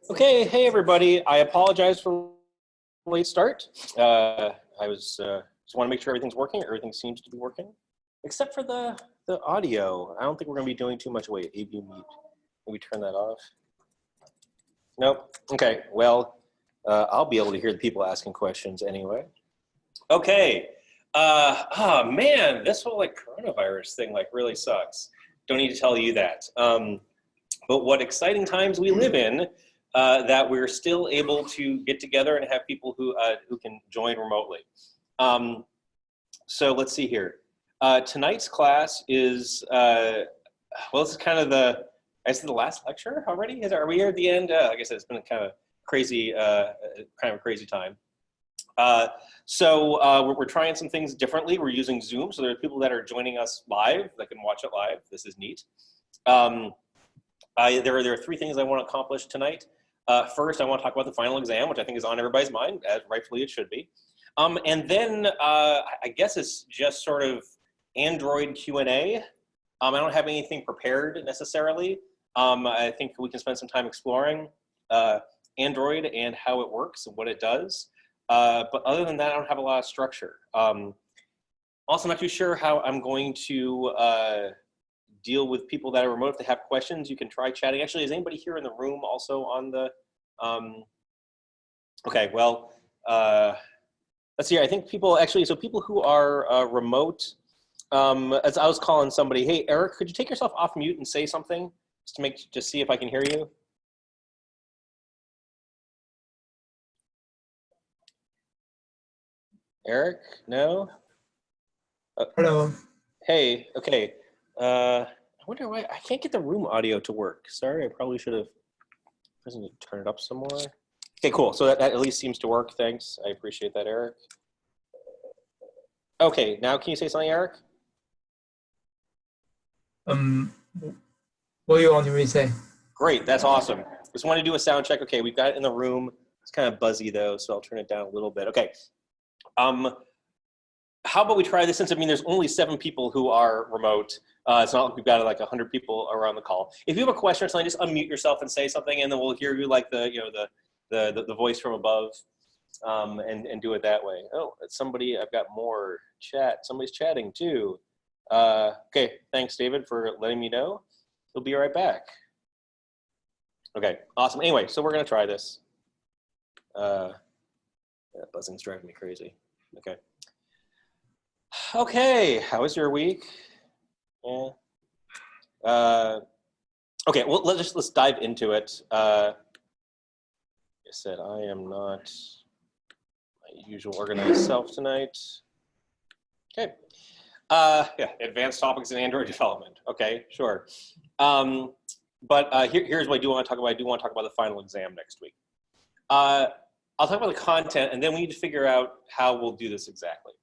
Okay, hey everybody. I apologize for the late start. Just want to make sure everything's working. Everything seems to be working, except for the audio. I don't think we're going to be doing too much. Wait, AB Meet. Maybe turn that off. Nope. Okay. Well, I'll be able to hear the people asking questions anyway. Okay. Oh man, this whole like coronavirus thing like really sucks. Don't need to tell you that. But what exciting times we live in. That we're still able to get together and have people who can join remotely. So let's see here. Tonight's class is, well, this is kind of the last lecture already? Are we here at the end? Like I said, it's been kind of crazy, kind of a crazy time. So we're trying some things differently. We're using Zoom, so there are people that are joining us live that can watch it live. This is neat. There are three things I want to accomplish tonight. First, I want to talk about the final exam, which I think is on everybody's mind, as rightfully it should be. And then I guess it's just sort of Android Q&A. I don't have anything prepared necessarily. I think we can spend some time exploring Android and how it works and what it does. But other than that, I don't have a lot of structure. Also, not too sure how I'm going to deal with people that are remote. If they have questions, you can try chatting. Actually, is anybody here in the room also on the, okay, well, let's see, I think people actually, so people who are remote, as I was calling somebody, hey, Eric, could you take yourself off mute and say something just see if I can hear you? Eric, no? Hello. Hey, okay. I wonder why I can't get the room audio to work. Sorry, I probably should have turn it up some more. Okay, cool. So that at least seems to work. Thanks. I appreciate that, Eric. Okay, now can you say something, Eric? What do you want me to say? Great, that's awesome. Just want to do a sound check. Okay, we've got it in the room. It's kind of buzzy though, so I'll turn it down a little bit. Okay. How about we try this, since I mean there's only 7 people who are remote. It's not like we've got like 100 people around the call. If you have a question or something, just unmute yourself and say something, and then we'll hear you like the voice from above, and do it that way. Oh, it's somebody, I've got more chat. Somebody's chatting too. Okay, thanks David for letting me know. We'll be right back. Okay, awesome. Anyway, so we're gonna try this. That buzzing's driving me crazy. Okay. Okay, how was your week? Yeah. Okay, well, let's dive into it. Like I said, I am not my usual organized self tonight. Okay. Yeah, advanced topics in Android development. Okay, sure. But here's what I do want to talk about. I do want to talk about the final exam next week. I'll talk about the content, and then we need to figure out how we'll do this exactly.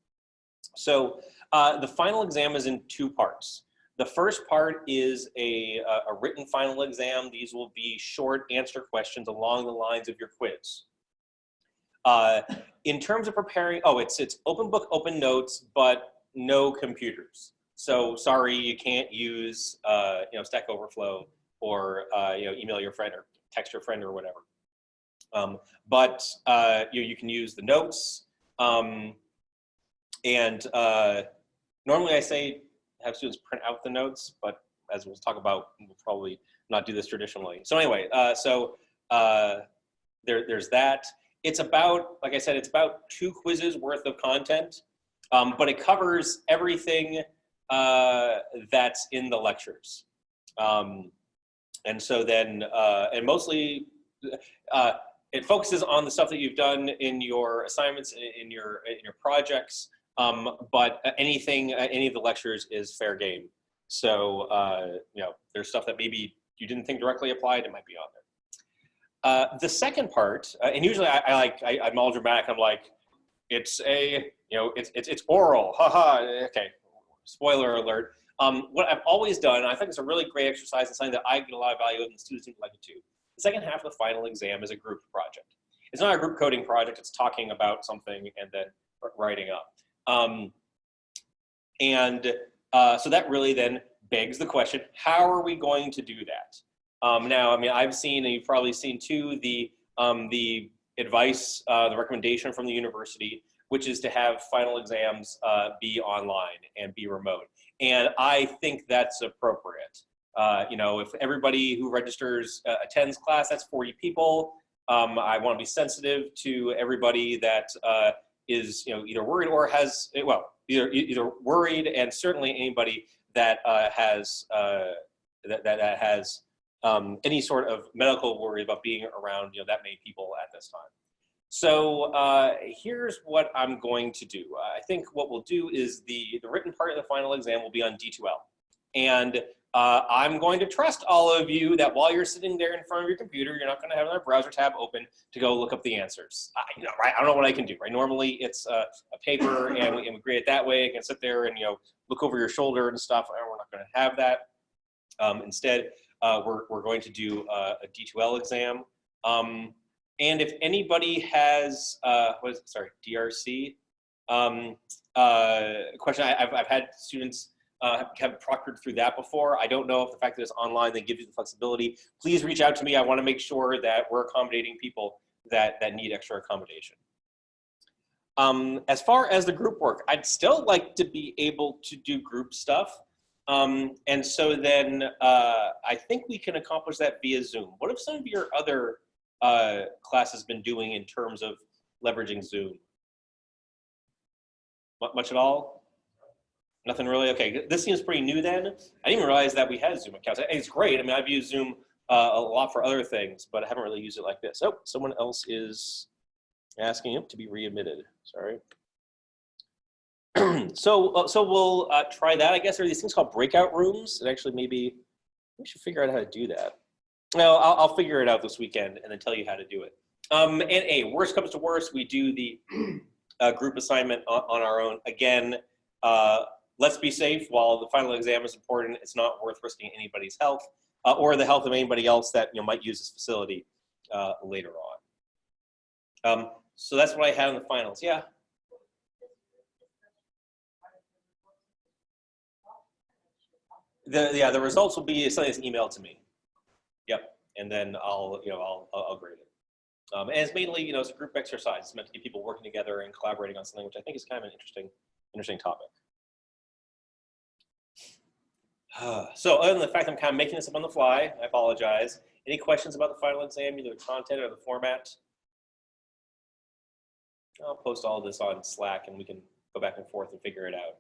So the final exam is in 2 parts. The first part is a written final exam. These will be short answer questions along the lines of your quiz. In terms of preparing, it's open book, open notes, but no computers. So sorry, you can't use Stack Overflow or email your friend or text your friend or whatever. But you can use the notes. And normally I say have students print out the notes, but as we'll talk about, we'll probably not do this traditionally. So anyway, there's that. It's about, like I said, it's about 2 quizzes worth of content, but it covers everything that's in the lectures. And so then, and mostly, it focuses on the stuff that you've done in your assignments, in your projects, but any of the lectures is fair game. So there's stuff that maybe you didn't think directly applied, it might be on there. The second part, and usually I'm all dramatic. I'm like, it's oral, haha. Okay, spoiler alert. What I've always done, and I think it's a really great exercise and something that I get a lot of value in, and students seem to like it too. The second half of the final exam is a group project. It's not a group coding project, it's talking about something and then writing up. So that really then begs the question, how are we going to do that? Now, I mean, I've seen, and you've probably seen too, the advice, the recommendation from the university, which is to have final exams be online and be remote. And I think that's appropriate. You know, if everybody who registers attends class, that's 40 people. I want to be sensitive to everybody that is, you know, either worried or has, well, either worried, and certainly anybody that has that has any sort of medical worry about being around, you know, that many people at this time. So here's what I'm going to do. I think what we'll do is the written part of the final exam will be on D2L. And I'm going to trust all of you that while you're sitting there in front of your computer, you're not going to have another browser tab open to go look up the answers. You know, right? I don't know what I can do, right? Normally it's a paper and we grade it that way. You can sit there and, you know, look over your shoulder and stuff. We're not going to have that. Instead, we're going to do a D2L exam. And if anybody has, DRC question, I've had students have proctored through that before. I don't know if the fact that it's online that gives you the flexibility. Please reach out to me. I want to make sure that we're accommodating people that need extra accommodation. As far as the group work, I'd still like to be able to do group stuff. And so then I think we can accomplish that via Zoom. What have some of your other classes been doing in terms of leveraging Zoom? Much at all? Nothing really? Okay, this seems pretty new then. I didn't even realize that we had Zoom accounts. It's great. I mean, I've used Zoom a lot for other things, but I haven't really used it like this. Oh, someone else is asking him to be readmitted. Sorry. So we'll try that, I guess. There are these things called breakout rooms. And actually, maybe we should figure out how to do that. Well, I'll figure it out this weekend and then tell you how to do it. And worst comes to worst, we do the group assignment on our own. Again, let's be safe. While the final exam is important, it's not worth risking anybody's health or the health of anybody else that, you know, might use this facility later on. So that's what I had in the finals. Yeah. The results will be something that's emailed to me. Yep, and then I'll grade it. And it's mainly, you know, it's a group exercise. It's meant to get people working together and collaborating on something, which I think is kind of an interesting topic. So other than the fact I'm kind of making this up on the fly, I apologize. Any questions about the final exam, either the content or the format? I'll post all of this on Slack and we can go back and forth and figure it out.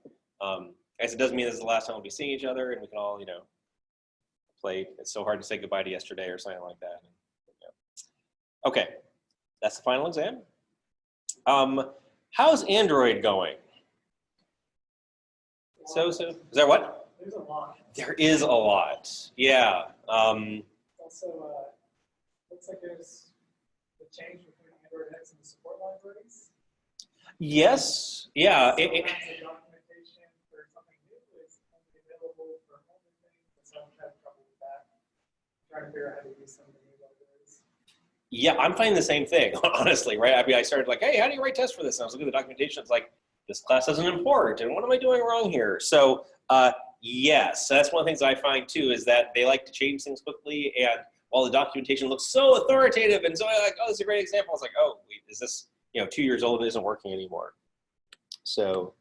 I guess it doesn't mean this is the last time we'll be seeing each other and we can all, you know, play. It's so hard to say goodbye to yesterday or something like that. Yeah. Okay, that's the final exam. How's Android going? So is there what? There's a lot. There is a lot. Yeah. Also, looks like there's a change between Android X and the support libraries. Yes. Yeah. So documentation for something new is only available for older things, so I'm having trouble with that. Trying to figure out how to use some of the new libraries. Yeah, I'm finding the same thing, honestly, right? I mean, I started like, hey, how do you write tests for this? And I was looking at the documentation. It's like, this class doesn't import, and what am I doing wrong here? So, yes, that's one of the things I find too, is that they like to change things quickly, and while the documentation looks so authoritative and so like, oh, this is a great example, it's like, oh, wait, is this, you know, 2 years old, it isn't working anymore. So,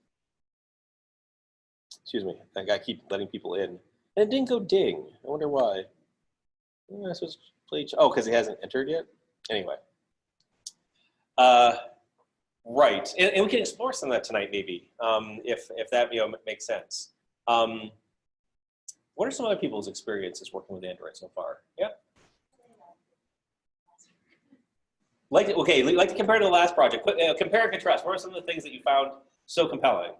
excuse me, I gotta keep letting people in. And it didn't go ding. I wonder why. I suppose play, oh, because he hasn't entered yet? Anyway. Right, and we can explore some of that tonight, maybe, if that, you know, makes sense. What are some other people's experiences working with Android so far? Yeah. Like to compare to the last project. Compare and contrast. What are some of the things that you found so compelling?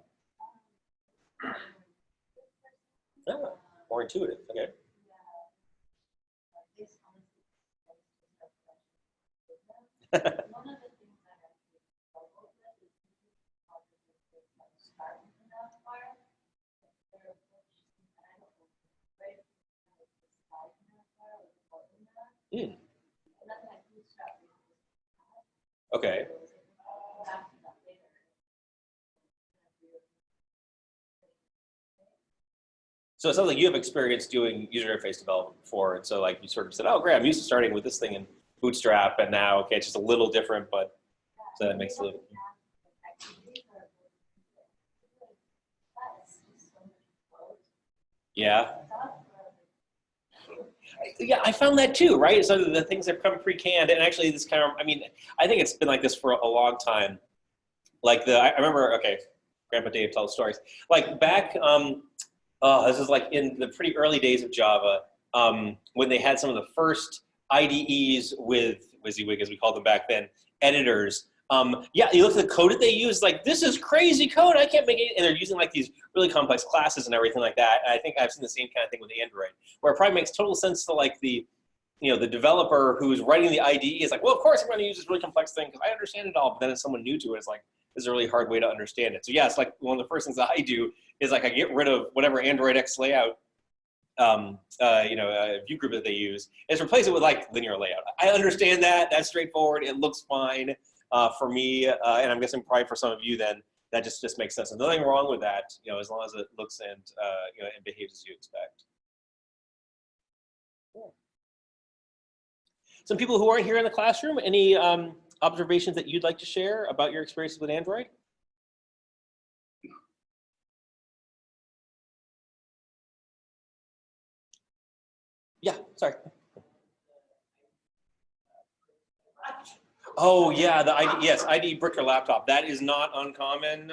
Yeah, more intuitive. Okay. Okay. So it sounds like you have experience doing user interface development before, and so like you sort of said, oh great, I'm used to starting with this thing in Bootstrap, and now okay, it's just a little different, but so that makes it a little. Yeah. Yeah, I found that too, right? So the things that come pre-canned, and actually this kind of, I mean, I think it's been like this for a long time. Like I remember, okay, Grandpa Dave tells stories. Like back, this is like in the pretty early days of Java, when they had some of the first IDEs with WYSIWYG, as we called them back then, editors. Yeah, you look at the code that they use, like, this is crazy code, I can't make it, and they're using like these really complex classes and everything like that. And I think I've seen the same kind of thing with Android, where it probably makes total sense to like the developer who's writing the IDE is like, well, of course I'm going to use this really complex thing because I understand it all. But then as someone new to it, it's like, this is a really hard way to understand it. So yeah, it's like one of the first things that I do is like I get rid of whatever Android X layout, view group that they use, and replace it with like linear layout. I understand that. That's straightforward. It looks fine for me, and I'm guessing probably for some of you then that just makes sense. And nothing wrong with that, as long as it looks and and behaves as you expect. Cool. Some people who aren't here in the classroom, any observations that you'd like to share about your experiences with Android? Yeah, sorry. Oh yeah, the ID, yes, ID brick your laptop. That is not uncommon.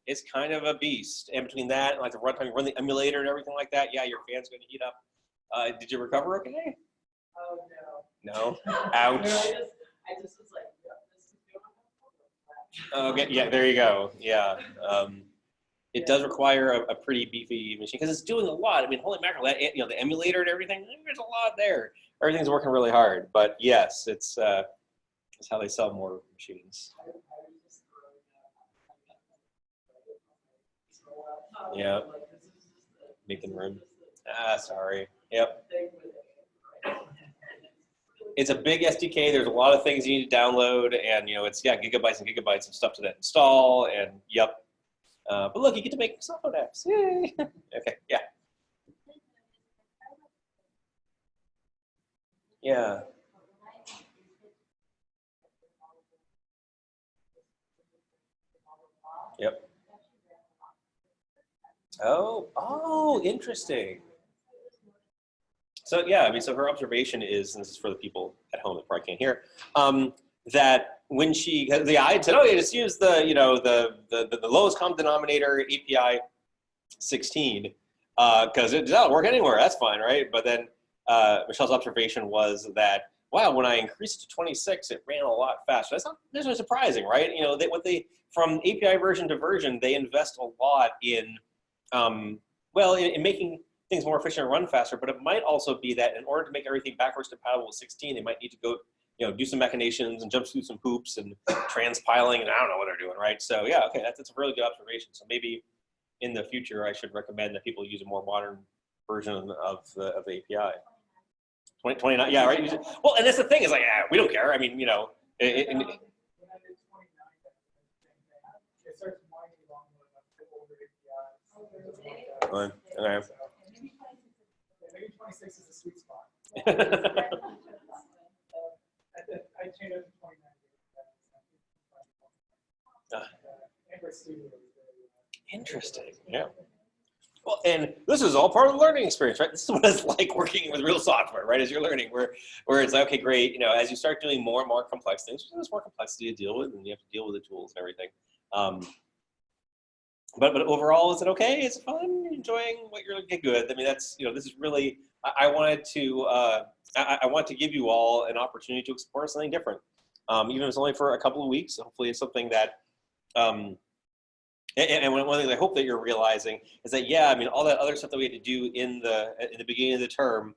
It's kind of a beast. And between that and like the runtime, run the emulator and everything like that, yeah, your fan's going to heat up. Did you recover okay? Oh, no. No? Ouch. No, I just was like, yeah, this is going on. Okay, yeah, there you go. Yeah. It does require a pretty beefy machine because it's doing a lot. I mean, holy mackerel, the emulator and everything, there's a lot there. Everything's working really hard. But yes, it's how they sell more machines. Yeah. Making room. Sorry. Yep. It's a big SDK. There's a lot of things you need to download, and it's gigabytes and gigabytes of stuff to install. And yep. But look, you get to make cell phone apps. Yay! Okay. Yeah. Yeah. Yep. Oh, interesting. So yeah, I mean, so her observation is, and this is for the people at home that probably can't hear, that when I said, oh, yeah, just use the lowest common denominator API 16 because it doesn't work anywhere. That's fine, right? But then Michelle's observation was that, wow, when I increased it to 26, it ran a lot faster. That's not necessarily surprising, right? From API version to version, they invest a lot in in making things more efficient and run faster, but it might also be that in order to make everything backwards compatible with 16, they might need to go, do some machinations and jump through some hoops and transpiling, and I don't know what they're doing, right? So yeah, okay, that's a really good observation. So maybe in the future, I should recommend that people use a more modern version of the API. 29, yeah, right? Well, and that's the thing is like, yeah, we don't care. I mean, It starts winding along with older APIs. Okay. Maybe 26 is a sweet spot. I changed it to 29. Android Studio is very Interesting. Yeah. Well, and this is all part of the learning experience, right? This is what it's like working with real software, right? As you're learning, where it's like, okay, great. As you start doing more and more complex things, there's more complexity to deal with, and you have to deal with the tools and everything. But overall, is it okay? Is it fun? Enjoying what you're looking good? I mean, that's this is really. I wanted to. I want to give you all an opportunity to explore something different, even if it's only for a couple of weeks. Hopefully, it's something that. And one thing I hope that you're realizing is that, yeah, I mean, all that other stuff that we had to do in the beginning of the term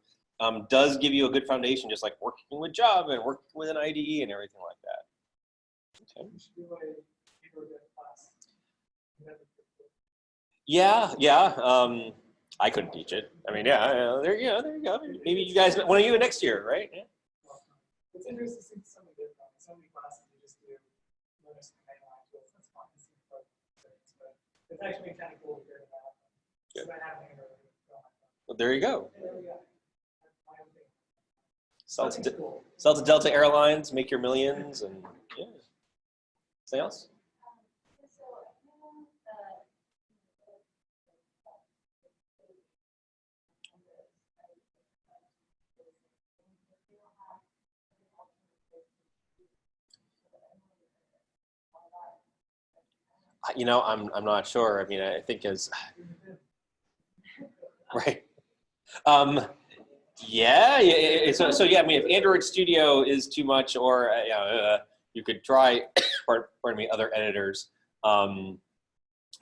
does give you a good foundation, just like working with Java and working with an IDE and everything like that. Okay. Yeah. I couldn't teach it. I mean, yeah, there you go. Maybe you guys, one of you next year, right? Yeah. It's interesting to see some of the classes you just do Linux command line tools. That's fun to see, but it's actually kind of cool to hear about. Good. Well, there you go. And then, yeah, that's my own thing. Sell Nothing's to, cool. sell to Delta Airlines, make your millions, and yeah. Anything else? You know, I'm not sure. I mean, I think as right. Yeah. So yeah. I mean, if Android Studio is too much, or you could try, pardon me, other editors. I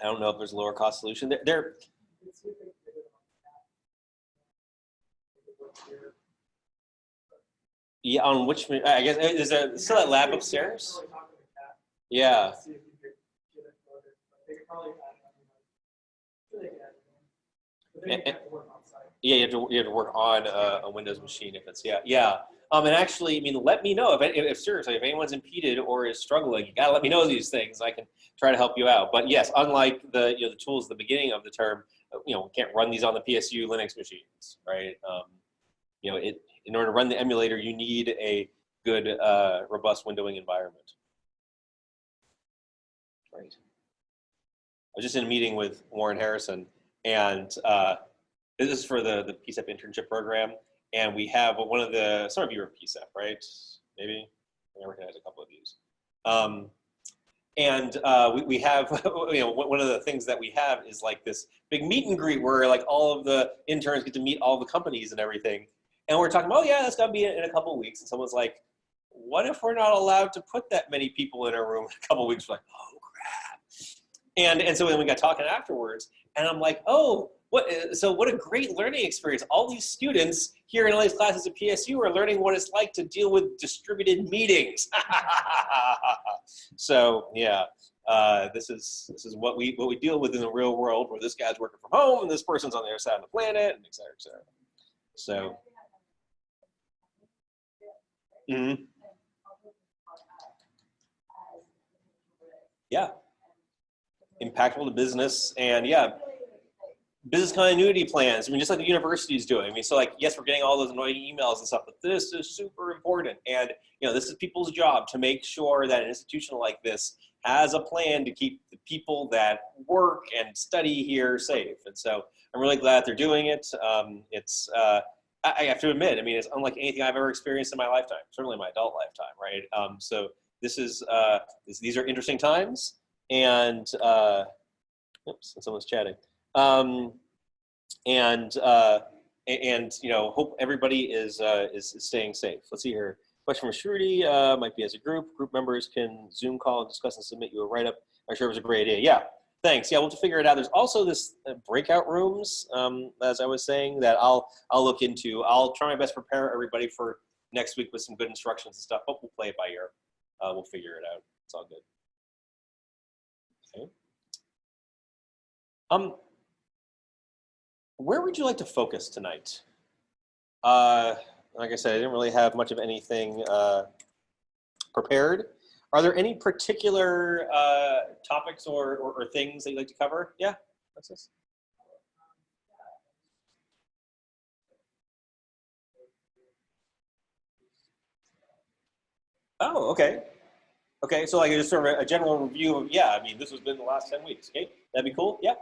don't know if there's a lower cost solution. There. Let's see if they can get it on the app. Yeah. On which I guess is there still that lab upstairs? Really talk to the cat. Yeah. See if you could get it loaded. But they could probably add it on, sure they can add it in. But then you have to work on site. Yeah, you have to work on a Windows machine if it's yeah. And actually, I mean, let me know if seriously if anyone's impeded or is struggling, you gotta let me know these things. I can try to help you out. But yes, unlike the the tools at the beginning of the term, we can't run these on the PSU Linux machines, right? In order to run the emulator, you need a good robust windowing environment. Right. I was just in a meeting with Warren Harrison, and this is for the PSEP internship program, and we have some of you are PSEP, right? Maybe I recognize a couple of you. We have one of the things that we have is like this big meet and greet where like all of the interns get to meet all the companies and everything, and we're talking about that's gonna be in a couple of weeks, and someone's like, what if we're not allowed to put that many people in a room in a couple of weeks? We're like, oh crap. And so then we got talking afterwards, and I'm like, what a great learning experience. All these students here in all these classes at PSU are learning what it's like to deal with distributed meetings. So yeah, this is what we deal with in the real world, where this guy's working from home and this person's on the other side of the planet, and et cetera, et cetera. So. Mm-hmm. Yeah. Impactful to business, and business continuity plans. I mean, just like the university is doing. I mean, so like, yes, we're getting all those annoying emails and stuff, but this is super important. And, this is people's job to make sure that an institution like this has a plan to keep the people that work and study here safe. And so I'm really glad they're doing it. I have to admit, I mean, it's unlike anything I've ever experienced in my lifetime, certainly my adult lifetime, right? So this is, these are interesting times, and, oops, someone's chatting. Hope everybody is staying safe. Let's see here. Question from Shruti, might be as a group. Group members can Zoom call and discuss and submit you a write-up. I'm sure it was a great idea. Yeah, thanks. Yeah, we'll figure it out. There's also this breakout rooms, as I was saying, that I'll look into. I'll try my best to prepare everybody for next week with some good instructions and stuff, but we'll play it by ear. We'll figure it out. It's all good. Okay. Where would you like to focus tonight? Like I said, I didn't really have much of anything prepared. Are there any particular topics or things that you'd like to cover? Yeah, what's this? Oh, okay. Okay, so like just sort of a general review of, I mean, this has been the last 10 weeks, okay? That'd be cool, yeah?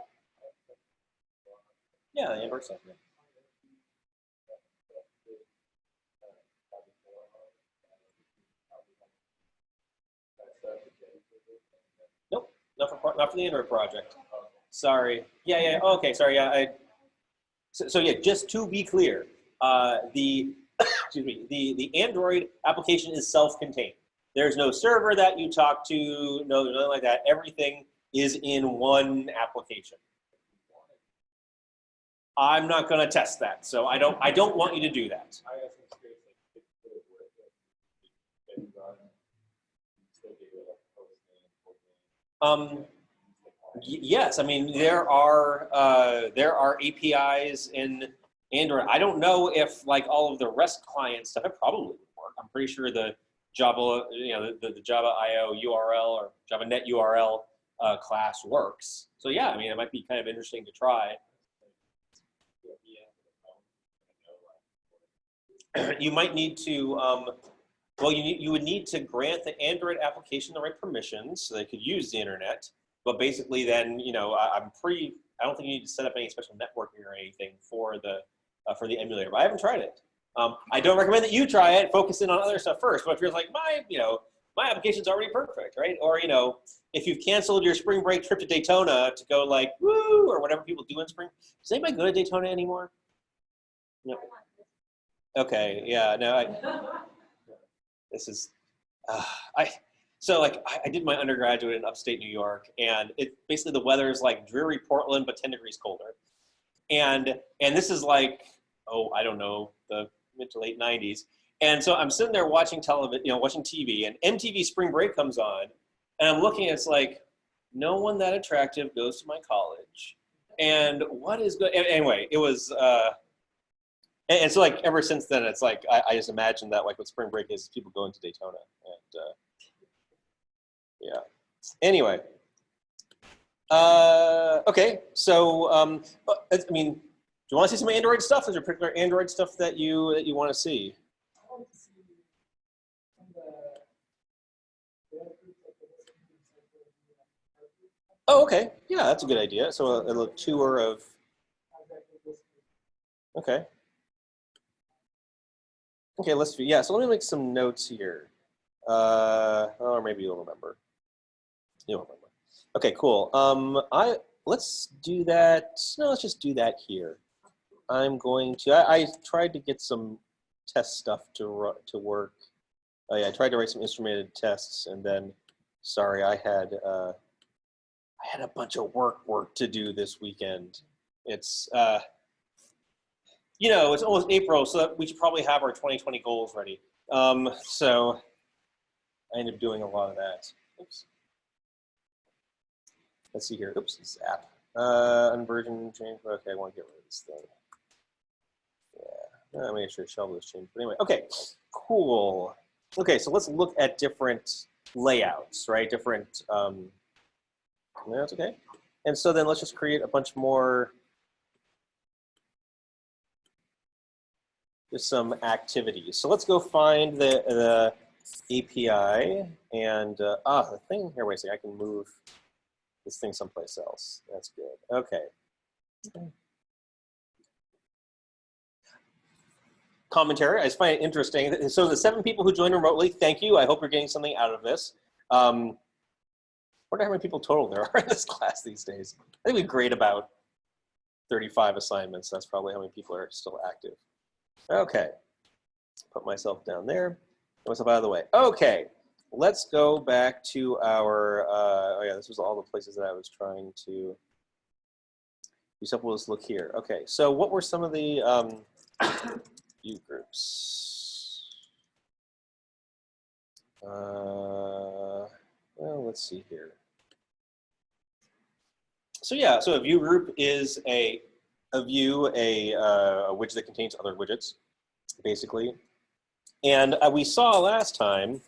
Yeah, the Android stuff, yeah. Nope, not for the Android project. Sorry. Yeah. Oh, okay, sorry. Yeah. So yeah, just to be clear, the the Android application is self-contained. There's no server that you talk to. No, there's nothing like that. Everything is in one application. I'm not going to test that, so I don't want you to do that. Yes, I mean there are APIs in Android. I don't know if like all of the REST client stuff, it probably would work. I'm pretty sure the Java, the Java IO URL or Java Net URL class works. So yeah, I mean it might be kind of interesting to try. you might need to, well, you would need to grant the Android application the right permissions so they could use the internet. But basically then, you know, I don't think you need to set up any special networking or anything for the emulator, but I haven't tried it. I don't recommend that you try it, focus in on other stuff first. But if you're like, my application's already perfect, right? Or, you know, if you've canceled your spring break trip to Daytona to go like, woo, or whatever people do in spring. Does anybody go to Daytona anymore? No. Okay, yeah, no, this is, so like I did my undergraduate in upstate New York, and basically the weather is like dreary Portland, but 10 degrees colder. And this is like, I don't know, the mid to late 90s. And so I'm sitting there watching television, watching TV, and MTV Spring Break comes on, and I'm looking, it's like, no one that attractive goes to my college. And what is good? Anyway, it was, and so like ever since then, it's like, I just imagine that like what Spring Break is people going to Daytona. And yeah. Anyway. Okay, so, I mean, do you want to see some Android stuff? Is there particular Android stuff that you want to see? I want to see some of the other groups like the ListView. Oh, okay. Yeah, that's a good idea. So a little tour of, okay. Okay, let's yeah, so let me make some notes here. Or maybe you'll remember. You'll remember. Okay, cool. Let's do that. No, let's just do that here. I'm going to, I tried to get some test stuff to work. Oh yeah, I tried to write some instrumented tests, and then, sorry, I had a bunch of work to do this weekend. It's, it's almost April, so we should probably have our 2020 goals ready. So I ended up doing a lot of that. Oops. Let's see here. Oops, this app. Unversion change. Okay, I want to get rid of this thing. Yeah, I'm make sure shelf was changed. But anyway, okay, cool. Okay, so let's look at different layouts, right? Different layouts, okay. And so then let's just create a bunch more. Just some activities. So let's go find the API and the thing here. Wait a second, I can move this thing someplace else. That's good. Okay. Commentary. I just find it interesting. So the 7 people who joined remotely, thank you. I hope you're getting something out of this. I wonder how many people total there are in this class these days. I think we grade about 35 assignments. That's probably how many people are still active. Okay. Put myself down there. Put myself out of the way. Okay. Let's go back to our, this was all the places that I was trying to do something. Let's look here. Okay, so what were some of the view groups? Well, let's see here. So yeah, so a view group is a widget that contains other widgets, basically. And we saw last time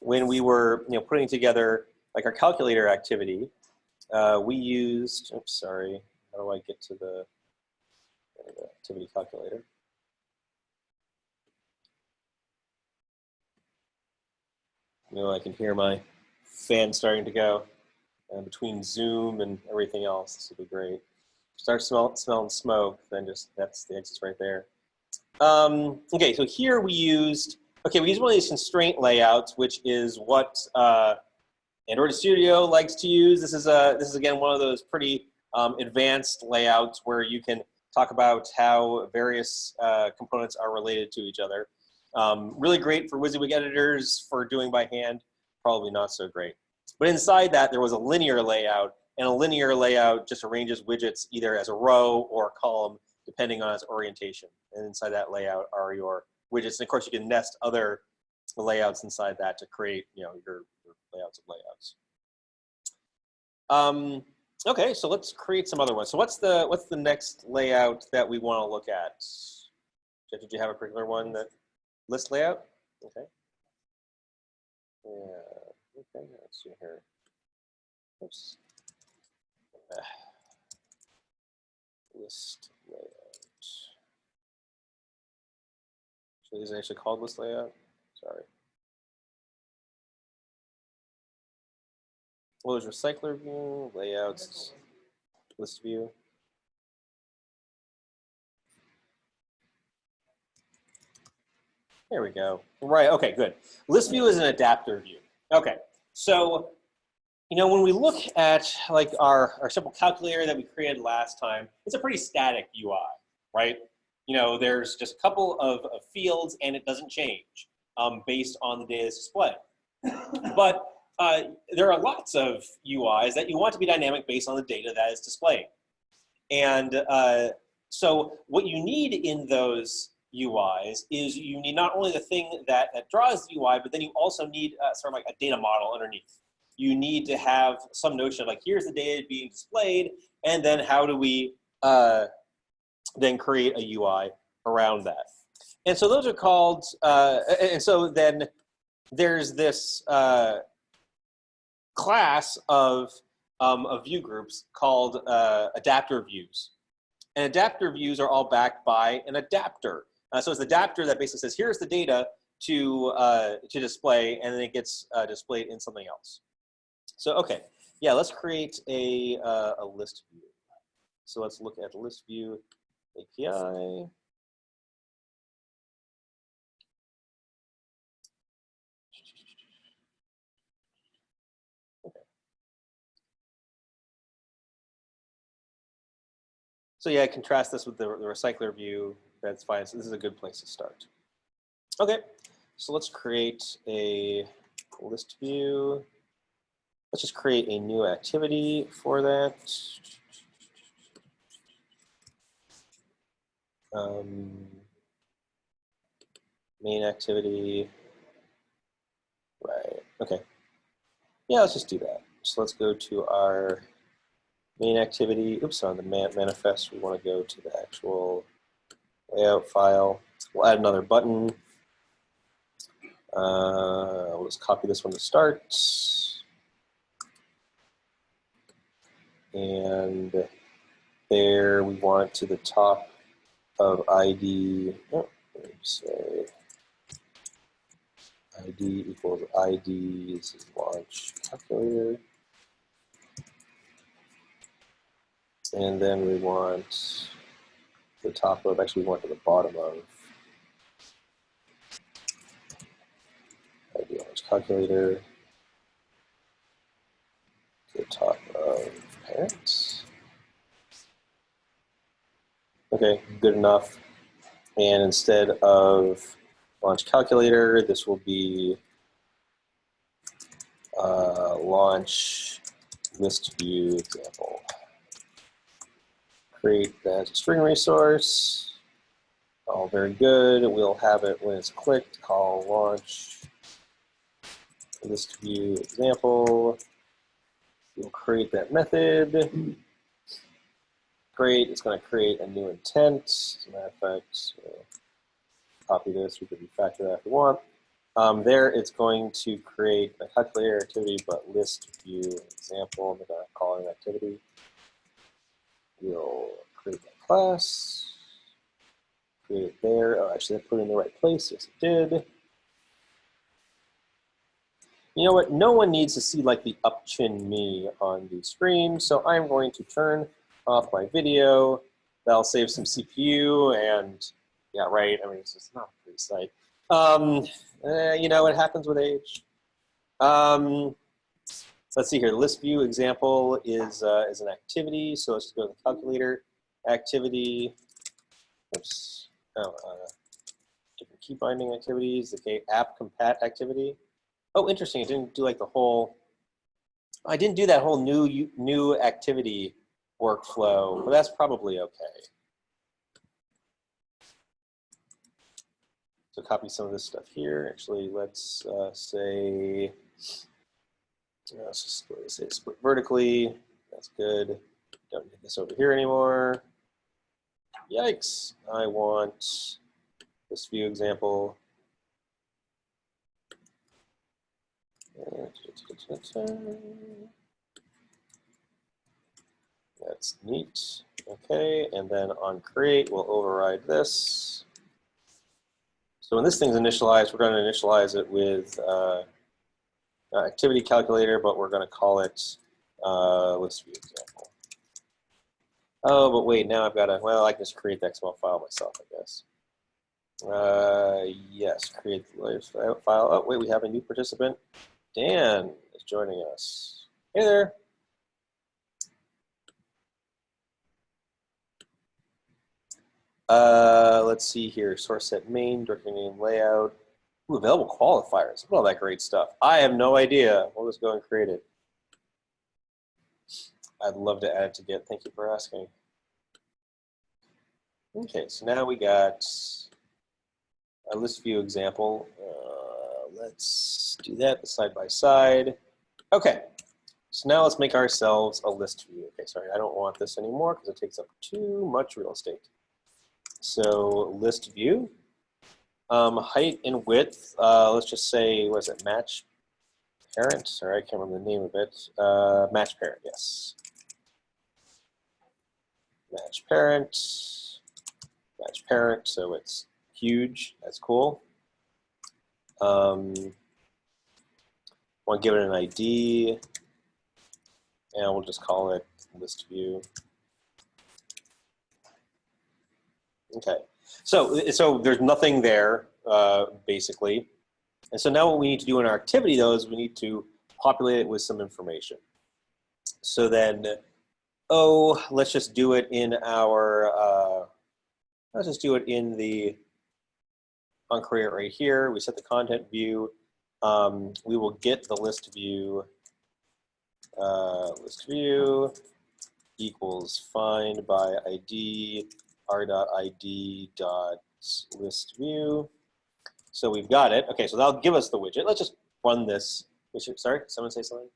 when we were putting together like our calculator activity, we used, oops, sorry, how do I get to the activity calculator? I can hear my fan starting to go between Zoom and everything else. This would be great. Start smelling smoke, then just, that's the exits right there. Okay, so here we used one of these constraint layouts, which is what Android Studio likes to use. This is again one of those pretty advanced layouts where you can talk about how various components are related to each other. Really great for WYSIWYG editors for doing by hand, probably not so great. But inside that, there was a linear layout, and a linear layout just arranges widgets either as a row or a column, depending on its orientation. And inside that layout are your widgets. And of course, you can nest other layouts inside that to create, your layouts of layouts. Okay, so let's create some other ones. So what's the next layout that we want to look at? Jeff, did you have a particular one that list layout? Okay. Yeah. Okay. Let's see here. Oops. List layout. Is it actually called list layout? Sorry. What was recycler view, layouts, list view? There we go. Right, okay, good. List view is an adapter view. Okay, so, you know, when we look at like our simple calculator that we created last time, it's a pretty static UI, right? You know, there's just a couple of fields and it doesn't change based on the data that's displayed. But there are lots of UIs that you want to be dynamic based on the data that is displayed. And so what you need in those UIs is you need not only the thing that draws the UI, but then you also need sort of like a data model underneath. You need to have some notion of like, here's the data being displayed, and then how do we then create a UI around that. And so those are called, and so then there's this class of view groups called adapter views. And adapter views are all backed by an adapter. So it's the adapter that basically says, here's the data to display, and then it gets displayed in something else. So okay, yeah, let's create a list view. So let's look at the list view API. Okay. So yeah, contrast this with the recycler view. That's fine. So this is a good place to start. Okay, so let's create a list view. Let's just create a new activity for that. Main activity. Right, okay. Yeah, let's just do that. So let's go to our main activity. Oops, on the manifest, we want to go to the actual layout file. We'll add another button. We'll just copy this one to start. And there we want it to the top of ID. Oh, let me say ID equals ID. This is launch calculator. And then we want the top of, actually we want to the bottom of ID launch calculator. To the top of parents. Okay, good enough. And instead of launch calculator, this will be launch list view example. Create that as a string resource. All very good. We'll have it when it's clicked, call launch list view example. We'll create that method. Great, it's going to create a new intent. As a matter of fact, copy this, we could refactor that if we want. There it's going to create a calculator activity, but list view example. I'm going to call it an activity. We'll create that class. Create it there. Oh, actually, I put it in the right place. Yes, it did. You know what? No one needs to see like the up chin me on the screen, so I'm going to turn off my video. That'll save some CPU and yeah, right. I mean, it's just not a pretty sight. You know, it happens with age. Let's see here. The list view example is an activity. So let's go to the calculator activity. Oops. Oh, different key binding activities. Okay, app compat activity. Oh, interesting. It didn't do like the whole. I didn't do that whole new activity workflow, but that's probably okay. So copy some of this stuff here. Actually, let's say, let's just say split vertically. That's good. Don't need this over here anymore. Yikes. I want this view example. That's neat. Okay, and then on create, we'll override this. So when this thing's initialized, we're going to initialize it with activity calculator, but we're going to call it ListView example. Oh, but wait, now I've got to, well, I can just create the XML file myself, I guess. Yes, create the latest file. Oh, wait, we have a new participant. Dan is joining us. Hey there. Let's see here. Source set main, directory name layout. Ooh, available qualifiers. Look at all that great stuff. I have no idea what was going created. I'd love to add it to Git. Thank you for asking. Okay, so now we got a list view example. Let's do that side by side. Okay, so now let's make ourselves a list view. Okay, sorry, I don't want this anymore because it takes up too much real estate. So list view, height and width. Let's just say, what is it? Match parent. Sorry, I can't remember the name of it. Match parent. Yes. Match parent. Match parent. So it's huge. That's cool. Want to give it an ID, and we'll just call it list view. Okay, so there's nothing there basically, and so now what we need to do in our activity though is we need to populate it with some information. So then, let's just do it in our let's just do it in the on create right here. We set the content view. We will get the list view equals find by ID r.id.listView. So we've got it. Okay, so that'll give us the widget. Let's just run this. Sorry, someone say something?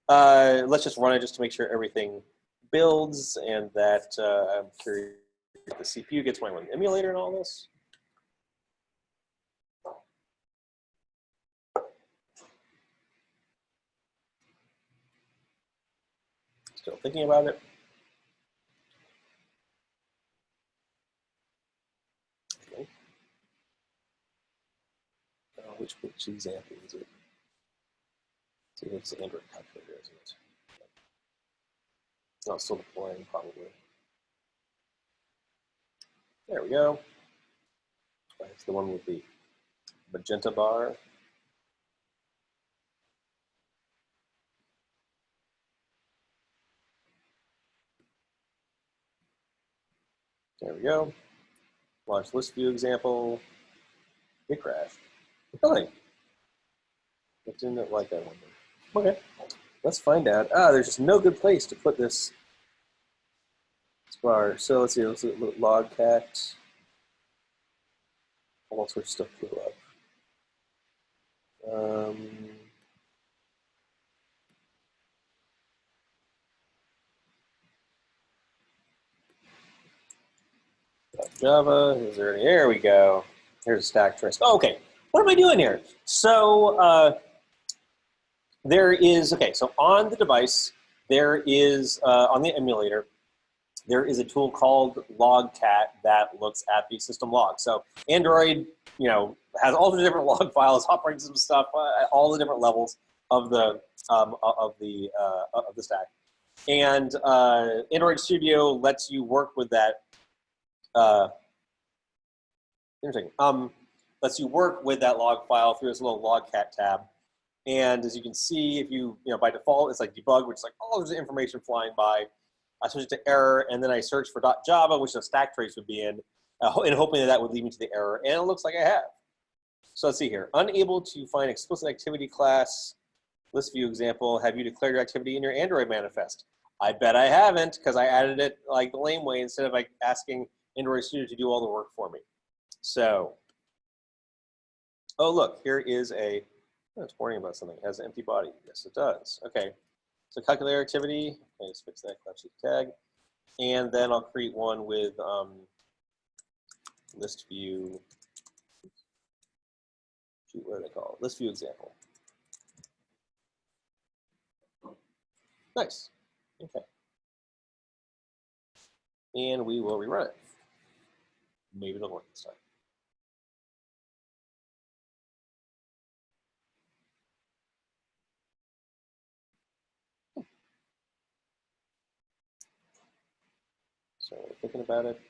Yeah. Let's just run it just to make sure everything builds and that I'm curious if the CPU gets my one emulator and all this. Still thinking about it. Okay. Which example is it? See, it's the Android calculator, isn't it? No, it's still deploying, probably. There we go. It's the one with the magenta bar. There we go. Launch list view example. It crashed. Really? It didn't like that one. Okay. Let's find out. There's just no good place to put this bar. So let's see. Let's look at logcat. All sorts of stuff blew up. Java. Is there any? There we go. Here's a stack trace. Oh, okay. What am I doing here? So there is, okay, so on the device, there is, on the emulator, there is a tool called logcat that looks at the system log. So Android, has all the different log files, operating system stuff, all the different levels of the stack. And Android Studio lets you work with that. Interesting. Lets you work with that log file through this little logcat tab. And as you can see, if you by default, it's like debug, which is like, there's information flying by. I switch it to error, and then I search for .java, which the stack trace would be in, and hoping that would lead me to the error. And it looks like I have. So let's see here. Unable to find explicit activity class, list view example, have you declared your activity in your Android manifest? I bet I haven't, because I added it like the lame way instead of like asking Android Studio to do all the work for me. So, look, here is a, it's warning about something. It has an empty body. Yes, it does. Okay. So calculator activity. Okay, let's fix that class tag. And then I'll create one with list view. Shoot, what do they call it? List view example. Nice. Okay. And we will rerun it. Maybe it'll work this time. So we're thinking about it.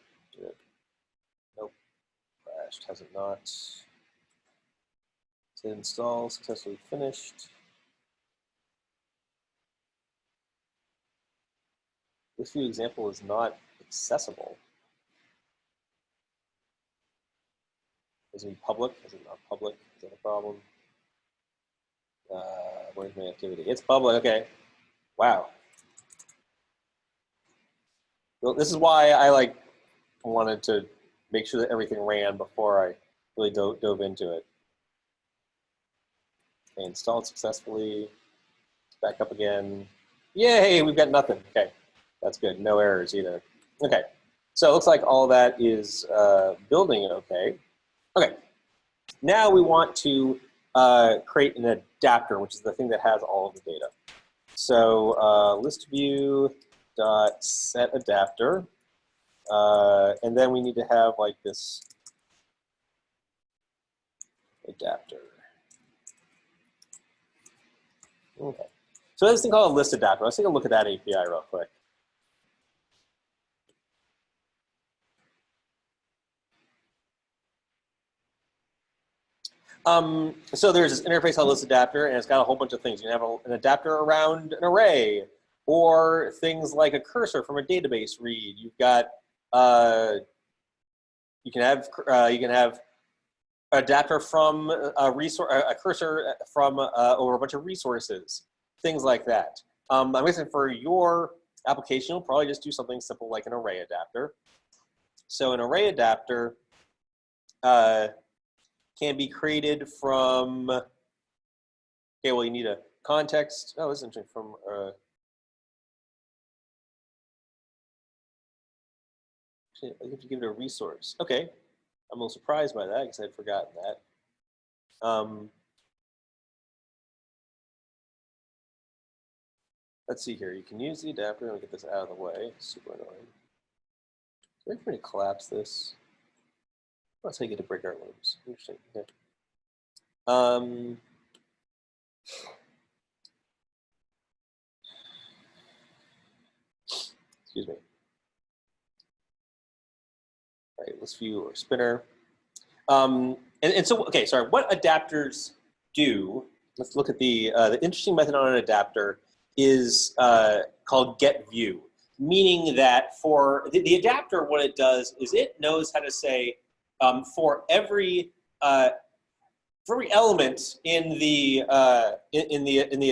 Nope. Crashed. Has it not? To install, successfully finished. This view example is not accessible. Is it public? Is it not public? Is that a problem? Where's my activity? It's public. Okay. Wow. Well, this is why I wanted to make sure that everything ran before I really dove into it. Okay, installed successfully. Back up again. Yay, we've got nothing. Okay, that's good. No errors either. Okay, so it looks like all that is building okay. Okay, now we want to create an adapter, which is the thing that has all of the data. So ListView dot set adapter, and then we need to have like this adapter. Okay. So there's this thing called a ListAdapter. Let's take a look at that API real quick. So there's this interface called ListAdapter, and it's got a whole bunch of things. You can have an adapter around an array, or things like a cursor from a database read. You've got you can have adapter from a resource, a cursor from over a bunch of resources, things like that. I'm guessing for your application, you'll probably just do something simple like an array adapter. So an array adapter can be created from, okay, well, you need a context. Oh, this is interesting. From actually, you have to give it a resource. Okay, I'm a little surprised by that because I'd forgotten that. Let's see here. You can use the adapter. Let me get this out of the way. Super annoying. Is there any way to collapse this? That's how you get to break our loops. Interesting. Okay. Excuse me. All right, ListView or spinner. And so, okay, sorry. What adapters do? Let's look at the interesting method on an adapter is called getView, meaning that for the adapter, what it does is it knows how to say for every element in the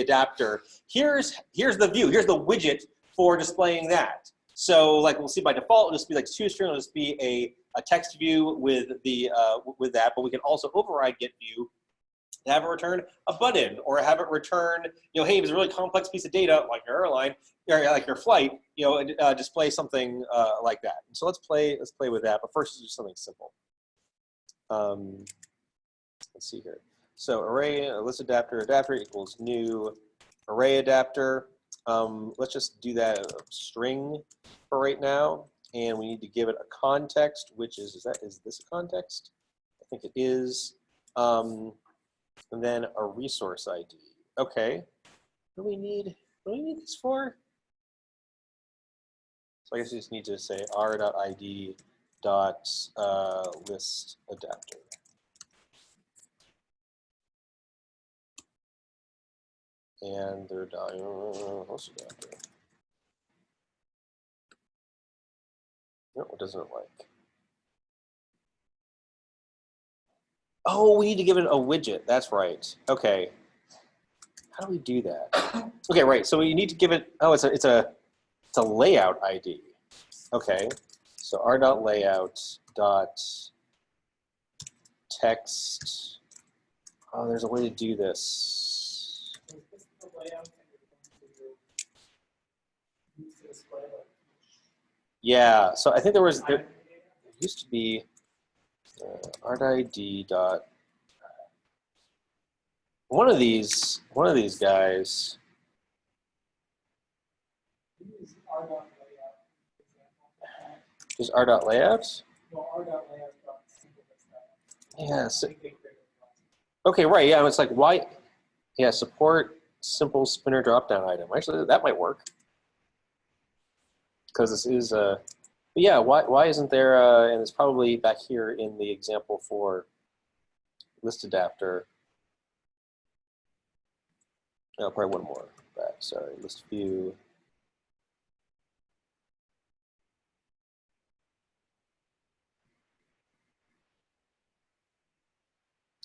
adapter, here's the view, here's the widget for displaying that. So like we'll see by default, it'll just be like toString, it'll just be a text view with the with that, but we can also override getView to have it return a button or have it return, you know, hey, it's a really complex piece of data like your airline, or like your flight, you know, display something like that. And so let's play with that, but first let's do something simple. Let's see here. So array list adapter equals new array adapter. Let's just do that in a string for right now, and we need to give it a context, which is this a context? I think it is. And then a resource ID. Okay. What do we need this for? So I guess you just need to say r.id dot list adapter. And they're list adapter. No, what doesn't it like? Oh, we need to give it a widget. That's right. Okay. How do we do that? Okay, right. So we need to give it. Oh, it's a layout ID. Okay. So r.layout dot text. Oh, there's a way to do this. Yeah. So I think there used to be. RID dot one of these guys. Just r.layout? Yeah. So, okay, right. Yeah, it's like why? Yeah, support simple spinner dropdown item. Actually, that might work because this is a. But yeah, why isn't there, and it's probably back here in the example for ListAdapter. Oh, probably one more back, sorry, ListView.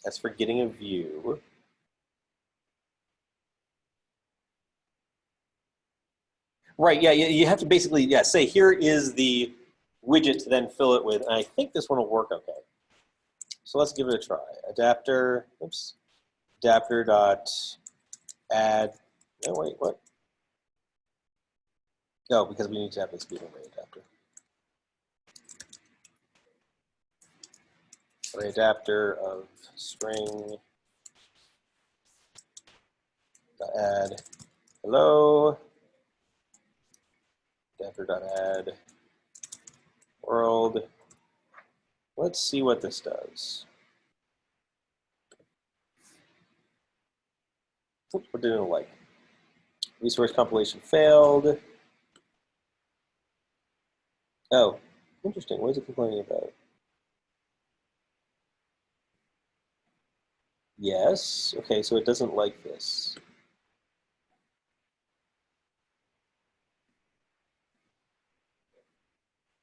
That's for getting a view. Right, yeah, you have to basically, yeah, say here is the widget to then fill it with, and I think this one will work okay. So let's give it a try. Adapter, oops, adapter dot add, no wait, what? No, because we need to have this be an array adapter. Array adapter of string dot add hello, adapter dot add world. Let's see what this does. Oops, what did it like? Resource compilation failed. Oh, interesting. What is it complaining about? Yes. Okay, so it doesn't like this.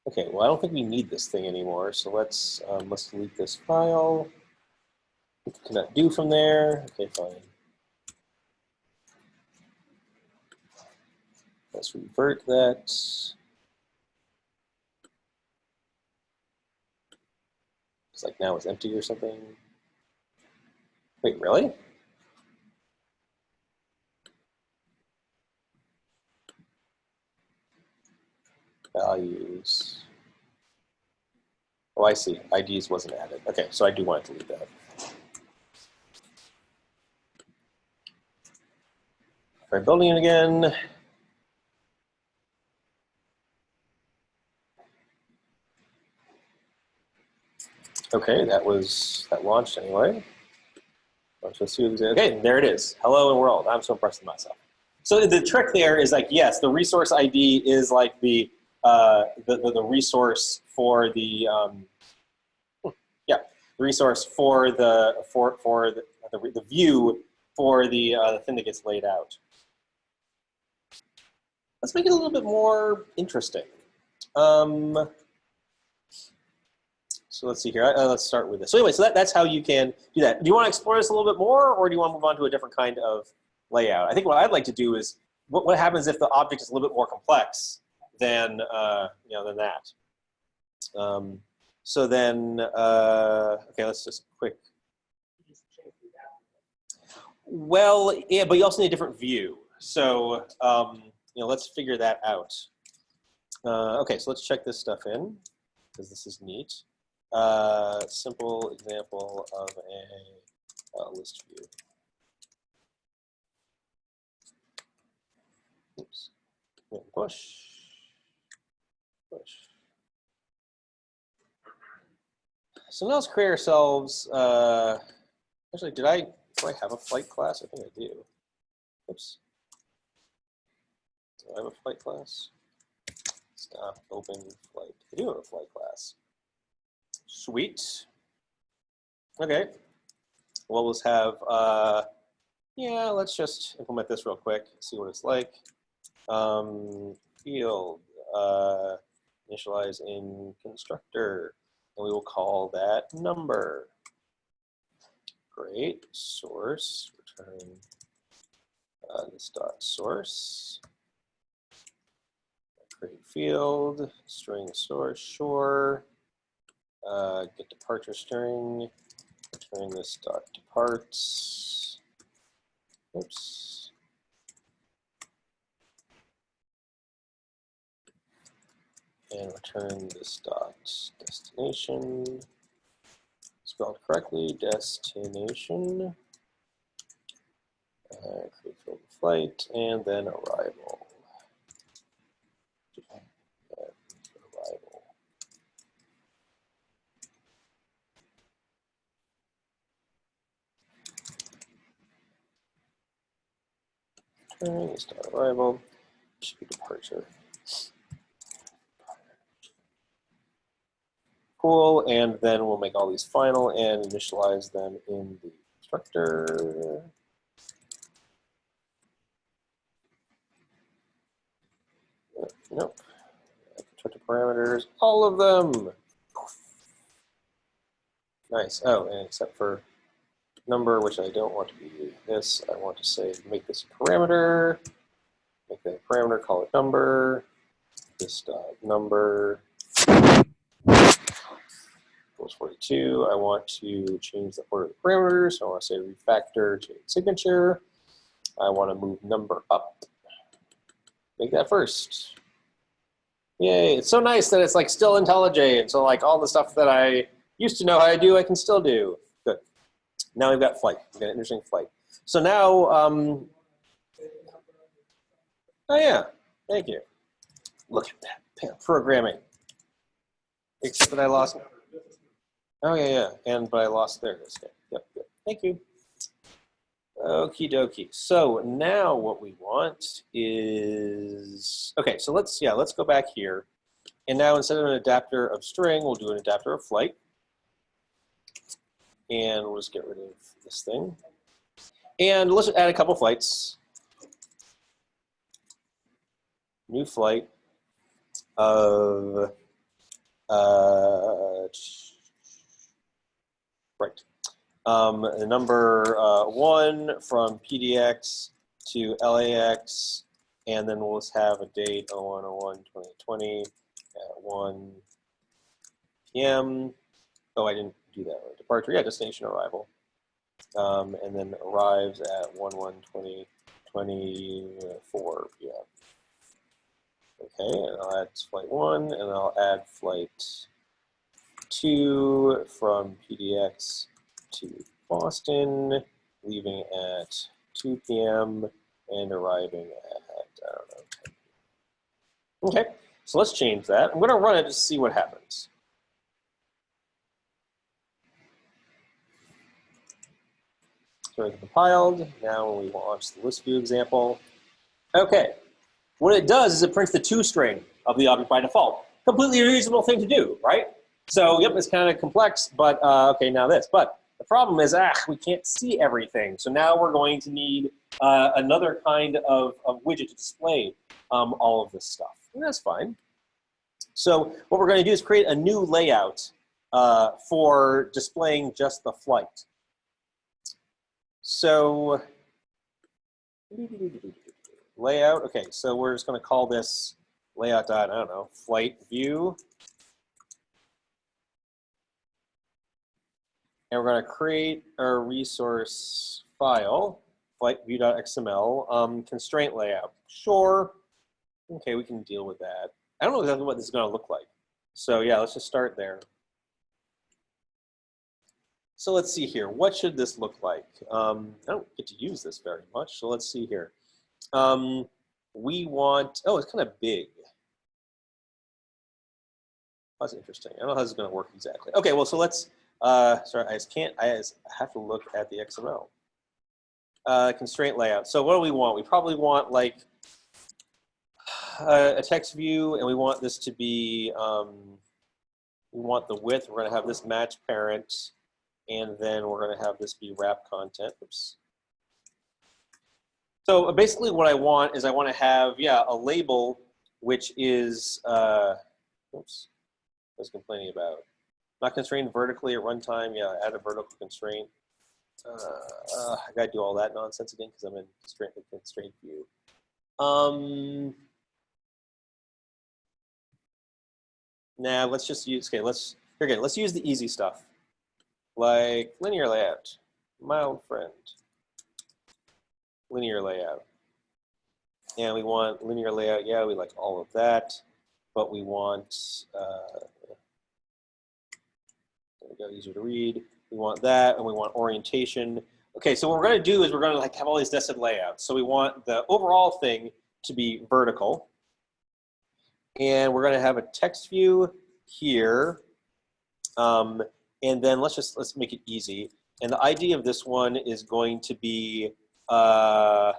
Okay, well, I don't think we need this thing anymore, so let's delete this file. What can that do from there? Okay, fine. Let's revert that. It's like now it's empty or something. Wait, really? Values. Oh, I see. IDs wasn't added. Okay, so I do want to delete that. Try building it again. Okay, that launched anyway. Let's see what okay, there it is. Hello and world. I'm so impressed with myself. So the trick there is like, yes, the resource ID is like the resource for the yeah, the resource for the view for the thing that gets laid out. Let's make it a little bit more interesting. So let's see here. Let's start with this. So anyway, so that's how you can do that. Do you want to explore this a little bit more, or do you want to move on to a different kind of layout? I think what I'd like to do is what happens if the object is a little bit more complex than than that. So then, okay, let's just quick. Well, yeah, but you also need a different view. So let's figure that out. Okay, so let's check this stuff in because this is neat. Simple example of a list view. Oops. Push. So now let's create ourselves. Actually, do I have a flight class? I think I do. Oops. Do I have a flight class? Stop, open, flight. I do have a flight class. Sweet. Okay. Well, let's have, yeah, let's just implement this real quick, see what it's like. Field, initialize in constructor, and we will call that number. Great. Source, return this dot source. Create field, string source, sure. Get departure string, return this dot departs. Oops. And return this dot destination. Spelled correctly, destination. Create field of flight, and then arrival. Return, start arrival, should be departure. Cool, and then we'll make all these final and initialize them in the constructor. Nope. Constructor parameters, all of them. Nice. Oh, and except for number, which I don't want to be this. I want to say make this a parameter. Make that a parameter, call it number. This number equals 42. I want to change the order of the parameters. So I want to say refactor change signature. I want to move number up. Make that first. Yay, it's so nice that it's like still IntelliJ, and so like all the stuff that I used to know how to do, I can still do. Good. Now we've got flight. We've got an interesting flight. So now, oh yeah, thank you. Look at that, programming. Except that I lost. Oh yeah, but I lost there. Yep, thank you. Okie dokie. So now what we want is, okay, so let's go back here. And now instead of an adapter of string, we'll do an adapter of flight. And we'll just get rid of this thing. And let's add a couple flights. New flight of, right. The number 1 from PDX to LAX, and then we'll just have a date 01/01/2020 at 1 p.m. Oh, I didn't do that right. Departure, yeah, destination arrival. And then arrives at 1/1/2024 p.m. Okay, and I'll add flight 1, and I'll add flight 2 from PDX to Boston, leaving at 2 p.m. and arriving at, I don't know, 10 p.m. Okay, so let's change that. I'm going to run it to see what happens. So it's compiled. Now when we launch the ListView example. Okay, what it does is it prints the to string of the object by default. Completely reasonable thing to do, right? So yep, it's kind of complex, but okay, now this. But the problem is, we can't see everything. So now we're going to need another kind of widget to display all of this stuff. And that's fine. So what we're going to do is create a new layout for displaying just the flight. So layout, okay, so we're just going to call this layout dot, I don't know, flight view. And we're going to create a resource file, flightView.xml, constraint layout. Sure. Okay, we can deal with that. I don't know exactly what this is going to look like. So yeah, let's just start there. So let's see here. What should this look like? I don't get to use this very much, so let's see here. We want, oh, it's kind of big. That's interesting. I don't know how this is going to work exactly. Okay, well, so let's, sorry, I have to look at the XML. Constraint layout. So what do we want? We probably want like a text view, and we want this to be, we want the width. We're going to have this match parent, and then we're going to have this be wrap content. Oops. So basically what I want is I want to have, yeah, a label which is, oops, I was complaining about. Not constrained vertically at runtime. Yeah, add a vertical constraint. I got to do all that nonsense again because I'm in constraint view. Nah, let's just use, okay, let's use the easy stuff. Like linear layout, mild friend. Linear layout. And we want linear layout, yeah, we like all of that. But we want, there we go, easier to read. We want that, and we want orientation. Okay, so what we're going to do is we're going to like have all these nested layouts. So we want the overall thing to be vertical. And we're going to have a text view here. And then let's make it easy. And the ID of this one is going to be, let's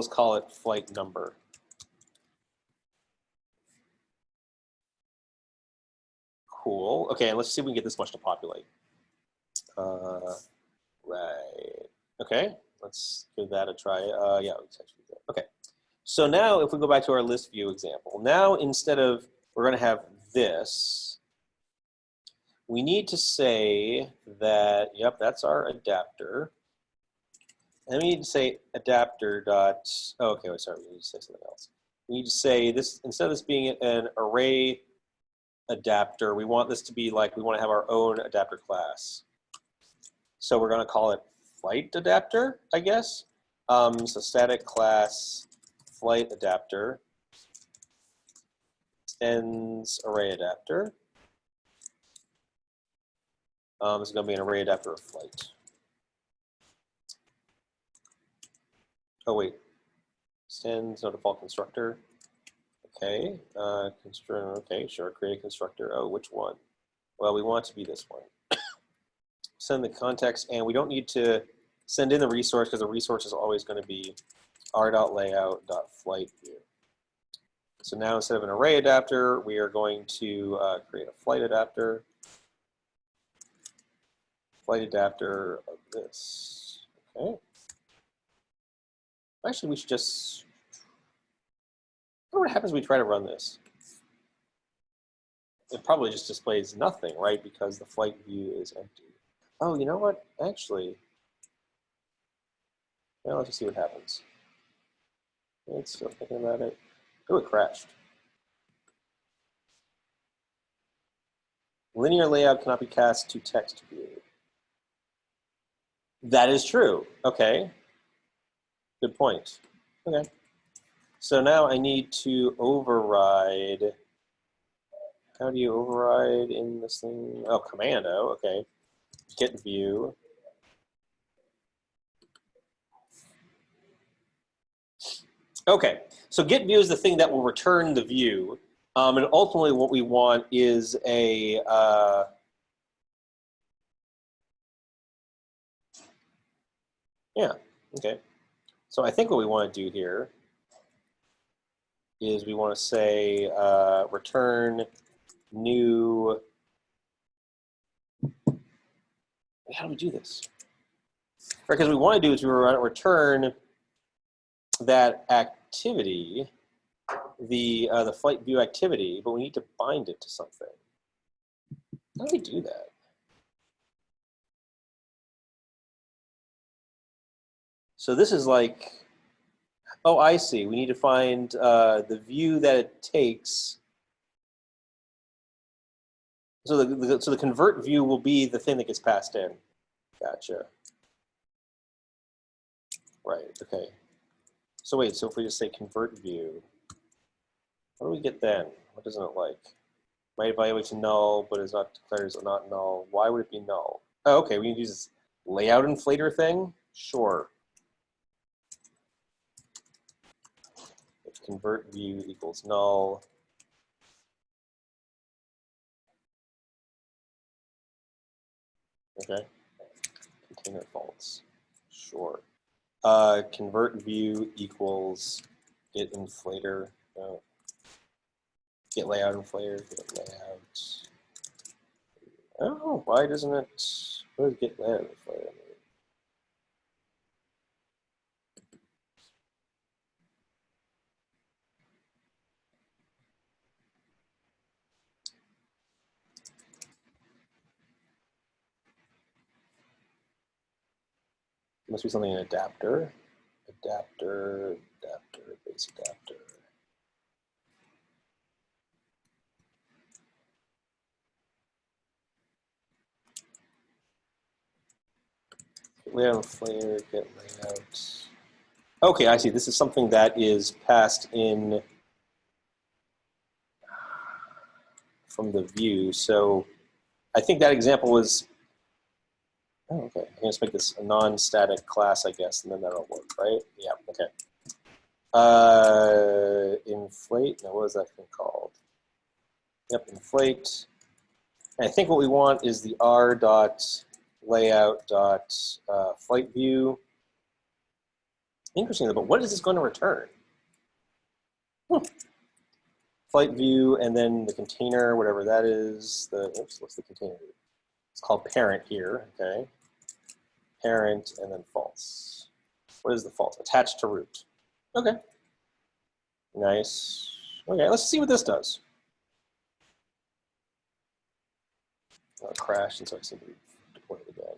call it flight number. Cool. Okay, and let's see if we can get this much to populate. Right. Okay, let's give that a try. Yeah, let's actually do that. Okay. So now if we go back to our list view example, now instead of, we're going to have this, we need to say that, yep, that's our adapter. And we need to say adapter dot, oh, okay, sorry, we need to say something else. We need to say this, instead of this being an array adapter, we want this to be like, we want to have our own adapter class. So we're going to call it flight adapter, I guess. So static class flight adapter extends array adapter. This is going to be an array adapter of flight. Oh wait, extends no default constructor. Okay, okay, sure, create a constructor. Oh, which one? Well, we want it to be this one. Send the context, and we don't need to send in the resource because the resource is always going to be r.layout.flightView. So now instead of an array adapter, we are going to create a flight adapter. Flight adapter of this. Okay. Actually, we should just, I wonder what happens when we try to run this. It probably just displays nothing, right? Because the flight view is empty. Oh, you know what? Actually, now let's just see what happens. It's still thinking about it. Oh, it crashed. Linear layout cannot be cast to text view. That is true. Okay. Good point. Okay. So now I need to override. How do you override in this thing? Oh, commando. Okay. Get view. Okay. So get view is the thing that will return the view. And ultimately what we want is a yeah, okay. So I think what we want to do here is we want to say return new. How do we do this? Right, because we want to do is we want to return that activity, the flight view activity, but we need to bind it to something. How do we do that? So this is like, oh, I see. We need to find the view that it takes. So the convert view will be the thing that gets passed in. Gotcha. Right, okay. So wait, so if we just say convert view, what do we get then? What doesn't it like? Might evaluate to null, but is not declared as not null. Why would it be null? Oh, okay, we need to use this layout inflator thing? Sure. If convert view equals null. Okay. Container false. Sure. Convert view equals get inflator. No. Get layout inflator. Get layout. Oh, why doesn't it? What does get layout inflator mean? It must be something in adapter. Adapter, base adapter. Get layout inflator, get layout. Okay, I see. This is something that is passed in from the view. So I think that example was, oh, okay. I'm going to make this a non-static class, I guess, and then that'll work, right? Yeah, okay. Inflate, now what is that thing called? Yep, inflate. And I think what we want is the r.layout.flight view. Interesting, but what is this going to return? flight view, and then the container, whatever that is. Oops, what's the container? It's called parent here, okay? Parent, and then false. What is the false? Attached to root. Okay. Nice. Okay, let's see what this does. Oh, it crashed, and so I seem to be deployed again.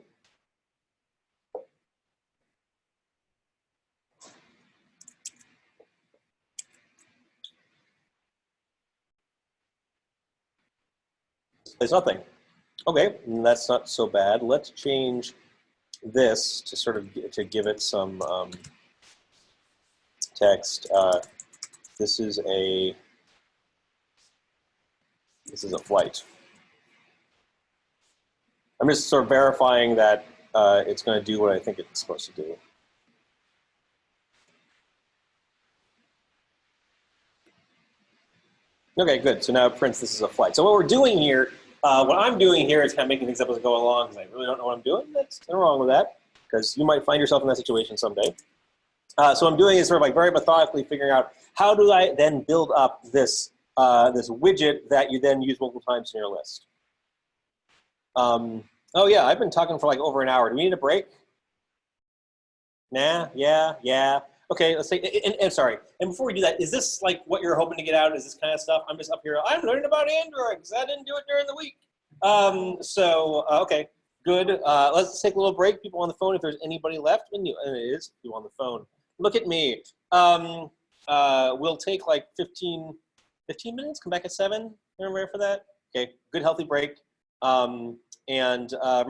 There's nothing. Okay, that's not so bad. Let's change this to sort of to give it some text. This is a flight. I'm just sort of verifying that it's going to do what I think it's supposed to do. Okay, good. So now it prints this is a flight. So what we're doing here, what I'm doing here is kind of making things up as I go along because I really don't know what I'm doing. That's nothing wrong with that because you might find yourself in that situation someday. So what I'm doing is sort of like very methodically figuring out how do I then build up this, this widget that you then use multiple times in your list. Oh yeah, I've been talking for like over an hour. Do we need a break? Nah, yeah. Okay, let's say, and sorry, and before we do that, is this like what you're hoping to get out? Is this kind of stuff? I'm just up here, I'm learning about Android because I didn't do it during the week. Okay, good. Let's take a little break. People on the phone, if there's anybody left, and it is you on the phone. Look at me. We'll take like 15 minutes, come back at 7. Remember for that? Okay, good healthy break. Remember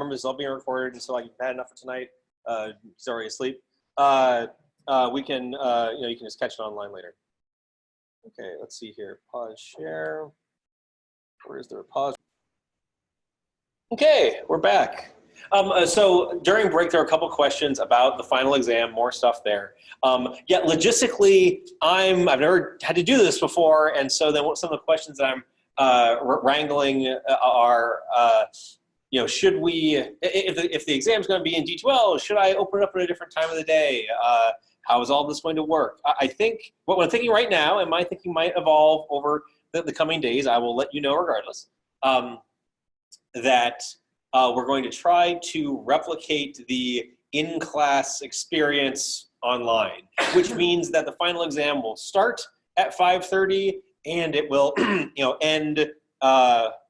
this is all being recorded, and so like you've had enough for tonight. He's already asleep. We can, you can just catch it online later. Okay, let's see here. Pause share. Where is the pause? Okay, we're back. So during break, there were a couple questions about the final exam, more stuff there. Yeah, logistically, I've never had to do this before, and so then some of the questions that I'm wrangling are, should we, if the exam's going to be in D2L, should I open it up at a different time of the day? How is all this going to work? I think what I'm thinking right now, and my thinking might evolve over the coming days, I will let you know regardless, that we're going to try to replicate the in-class experience online, which means that the final exam will start at 5:30 and it will end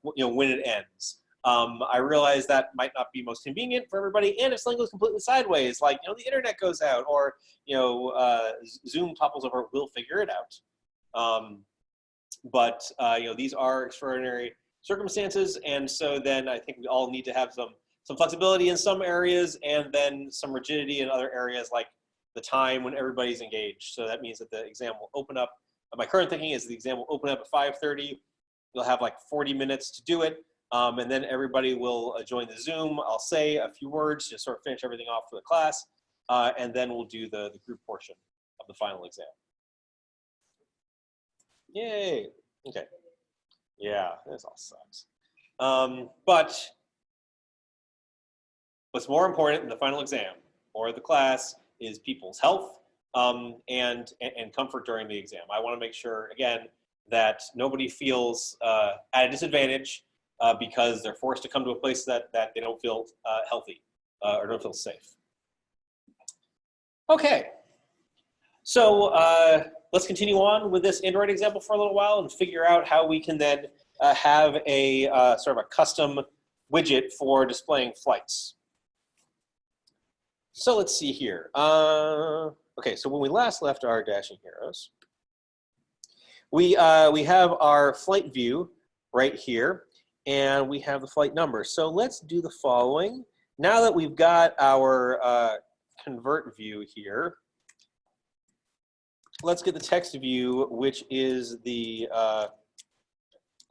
when it ends. I realize that might not be most convenient for everybody, and if something goes completely sideways, like the internet goes out or Zoom topples over, we'll figure it out. But these are extraordinary circumstances, and so then I think we all need to have some flexibility in some areas, and then some rigidity in other areas, like the time when everybody's engaged. So that means that the exam will open up. My current thinking is the exam will open up at 5:30. You'll have like 40 minutes to do it. And then everybody will join the Zoom. I'll say a few words to sort of finish everything off for the class, and then we'll do the group portion of the final exam. Yay, okay. Yeah, this all sucks. But what's more important than the final exam or the class is people's health and comfort during the exam. I want to make sure, again, that nobody feels at a disadvantage because they're forced to come to a place that they don't feel healthy or don't feel safe. Okay, so let's continue on with this Android example for a little while and figure out how we can then have a sort of a custom widget for displaying flights. So let's see here. Okay, so when we last left our dashing heroes, we have our flight view right here, and we have the flight number. So let's do the following. Now that we've got our convert view here, let's get the text view, which is the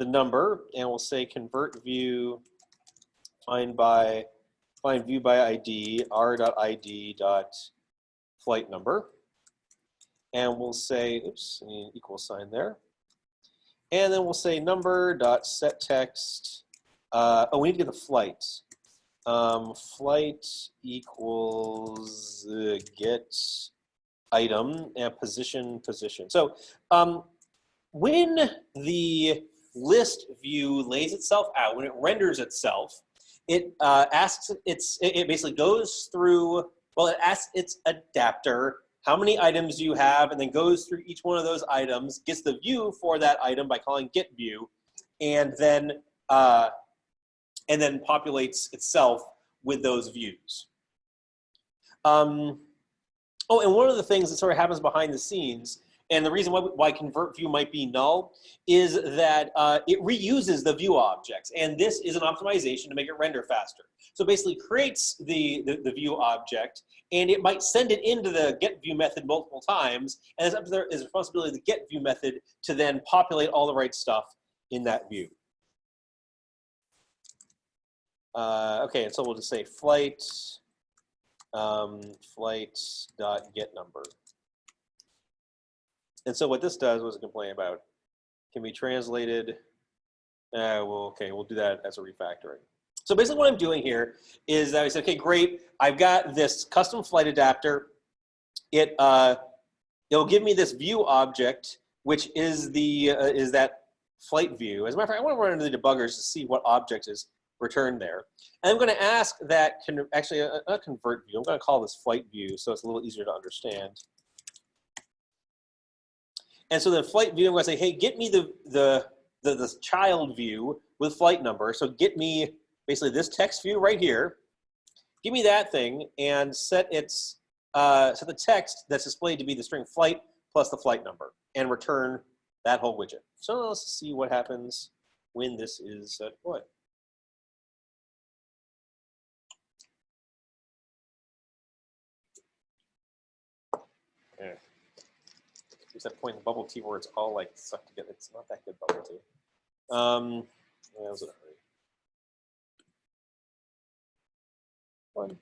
number, and we'll say convert view find view by ID r.id dot flight number, and we'll say oops, I need an equal sign there, and then we'll say number dot set text. Oh, we need to get the flight. Flight equals get item and position. So when the list view lays itself out, when it renders itself, it it basically goes through, well, it asks its adapter how many items do you have, and then goes through each one of those items, gets the view for that item by calling getView, and then populates itself with those views. Oh, and one of the things that sort of happens behind the scenes, and the reason why convert view might be null, is that it reuses the view objects, and this is an optimization to make it render faster. So basically creates the view object, and it might send it into the getView method multiple times, and it's up to the responsibility of the getView method to then populate all the right stuff in that view. Okay, and so we'll just say flight flight.getNumber. And so what this does was a complaint about can be translated. Well, okay, we'll do that as a refactoring. So basically what I'm doing here is that I said, okay, great, I've got this custom flight adapter. It'll give me this view object, which is that flight view. As a matter of fact, I want to run into the debuggers to see what object is returned there. And I'm going to ask that, actually, not convert view, I'm going to call this flight view so it's a little easier to understand. And so the flight view, I'm going to say, hey, get me the child view with flight number. So get me basically this text view right here. Give me that thing and set the text that's displayed to be the string flight plus the flight number and return that whole widget. So let's see what happens when this is deployed. Yeah. There's that point in the bubble tea where it's all like sucked together. It's not that good bubble tea. Yeah, that was in a hurry. One.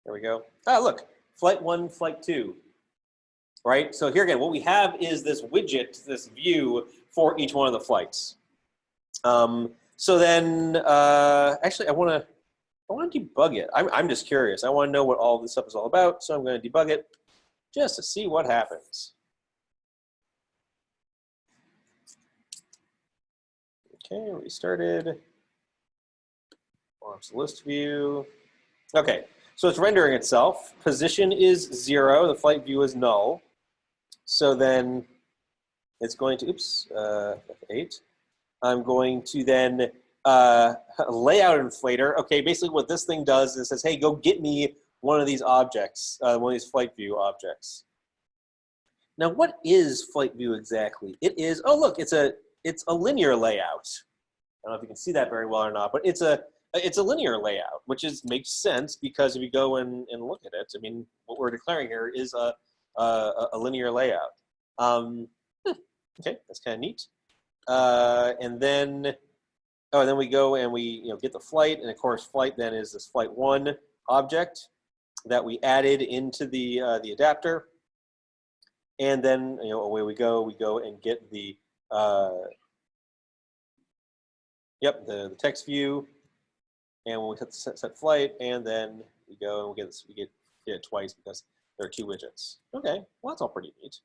There we go. Ah, look, flight 1, flight 2. Right? So here again, what we have is this widget, this view for each one of the flights. So then, actually, I want to debug it. I'm just curious. I want to know what all this stuff is all about, so I'm going to debug it just to see what happens. Okay, restarted. Launch list view. Okay, so it's rendering itself. Position is 0. The flight view is null. So then it's going to, oops, F8. I'm going to then layout inflator. Okay, basically what this thing does is it says, hey, go get me one of these objects, one of these flight view objects. Now, what is flight view exactly? It is, oh look, it's a linear layout. I don't know if you can see that very well or not, but it's a linear layout, which makes sense because if you go and look at it, I mean, what we're declaring here is a linear layout. Okay, that's kind of neat. And then we go and we get the flight, and of course, flight then is this flight 1 object that we added into the adapter. And then away we go. We go and get the the text view, and when we hit set flight, and then we go and we get it twice because there are 2 widgets. Okay, well that's all pretty neat.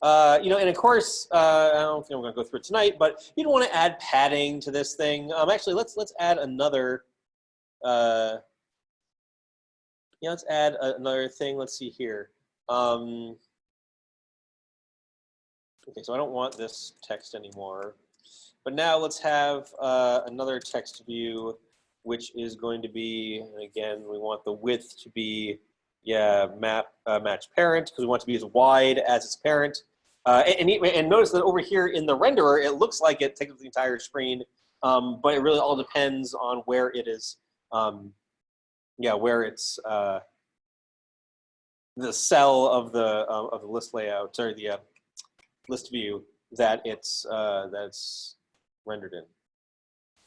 And of course, I don't think I'm going to go through it tonight, but you don't want to add padding to this thing. Actually, let's add another. Let's add another thing. Let's see here. Okay, so I don't want this text anymore. But now let's have another text view, which is going to be, and again, we want the width to be, match parent, because we want it to be as wide as its parent. And notice that over here in the renderer, it looks like it takes up the entire screen, but it really all depends on where it is, where it's the cell of the list layout, or the list view that it's rendered in.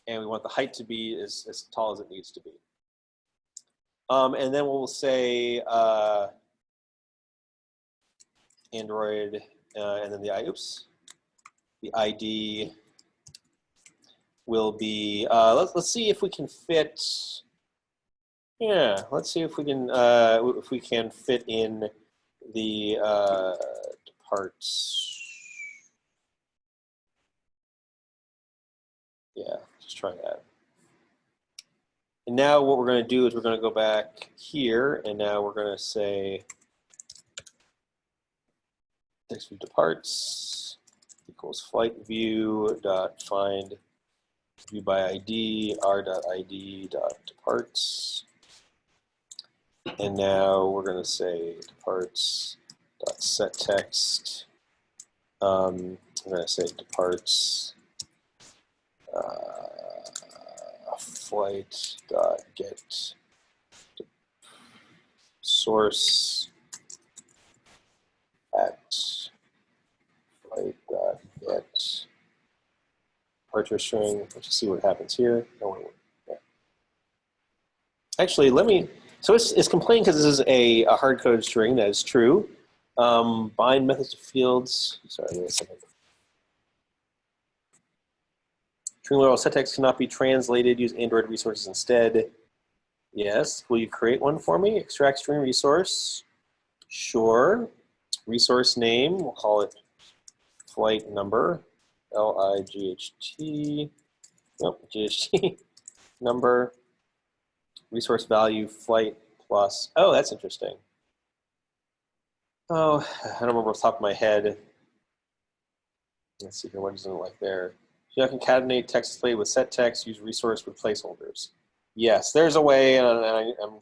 And we want the height to be as tall as it needs to be. And then we'll say Android, and then the ID will be, let's see if we can fit, let's see if we can fit in the departs. Yeah, just try that. And now what we're going to do is we're going to go back here, and now we're going to say text view departs equals flight view dot find view by ID r.id dot departs. And now we're going to say departs dot set text. I'm going to say departs flight dot get source at flight dot get departure string. Let's just see what happens here. Oh, yeah. Actually, let me. So it's complaining because this is a hard-coded string. That is true. Bind methods to fields. Sorry, wait a second. String literal set text cannot be translated. Use Android resources instead. Yes. Will you create one for me? Extract string resource. Sure. Resource name. We'll call it flight number. L-I-G-H-T. Nope, G-H-T. Number. Resource value flight plus. Oh, that's interesting. Oh, I don't remember off the top of my head. Let's see here. What does it look like there? Should I concatenate text display with set text? Use resource with placeholders. Yes, there's a way, and I'm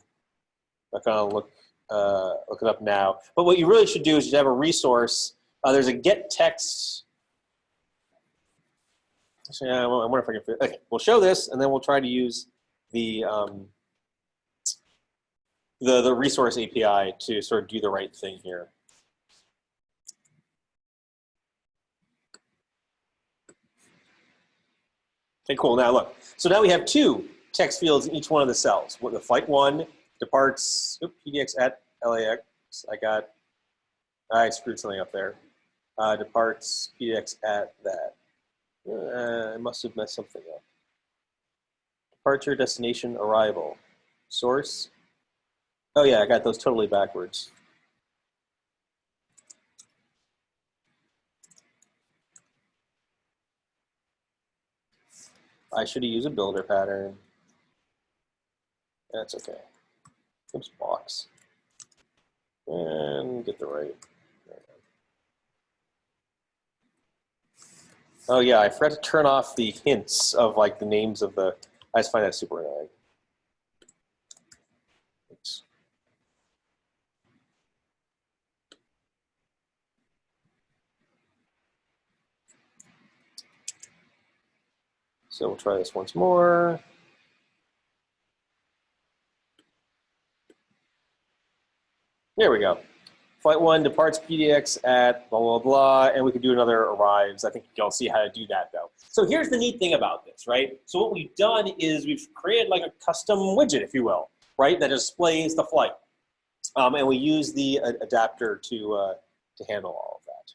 not going to look it up now. But what you really should do is you have a resource. There's a get text. Actually, I wonder if I can. Okay, we'll show this, and then we'll try to use the resource API to sort of do the right thing here. Okay, cool. Now look. So now we have two text fields in each one of the cells. The flight 1 departs PDX at LAX. I screwed something up there. Departs PDX at that. I must have messed something up. Departure, destination, arrival. Source. Oh yeah, I got those totally backwards. I should have used a builder pattern. That's okay. Oops, box. And get the right. Oh yeah, I forgot to turn off the hints of like the names of the. I just find that super annoying. Oops. So we'll try this once more. There we go. Flight 1 departs PDX at blah, blah, blah, and we could do another arrives. I think you'll see how to do that, though. So here's the neat thing about this, right? So what we've done is we've created like a custom widget, if you will, right, that displays the flight. And we use the adapter to handle all of that.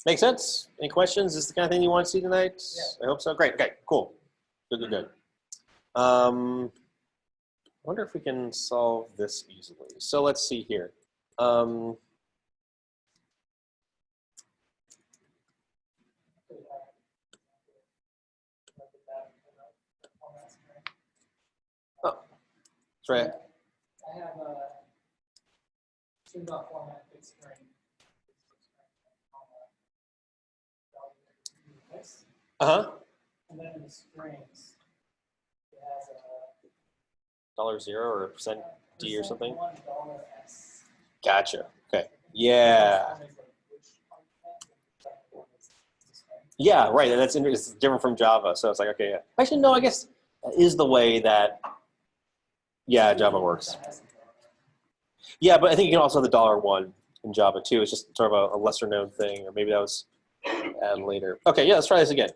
Make sense? Any questions? Is this the kind of thing you want to see tonight? Yeah. I hope so. Great. Okay, cool. Good. I wonder if we can solve this easily. So let's see here. Oh, that's right. I have a string.format fixed string. And then in the strings, it has a $0 or $D or something? $1 Gotcha. Okay. Yeah. Yeah, right. And that's it's different from Java. So it's like, okay, yeah. Actually, no, I guess that is the way that, yeah, Java works. Yeah, but I think you can also have the $1 in Java too. It's just sort of a lesser known thing, or maybe that was added later. Okay, yeah, let's try this again.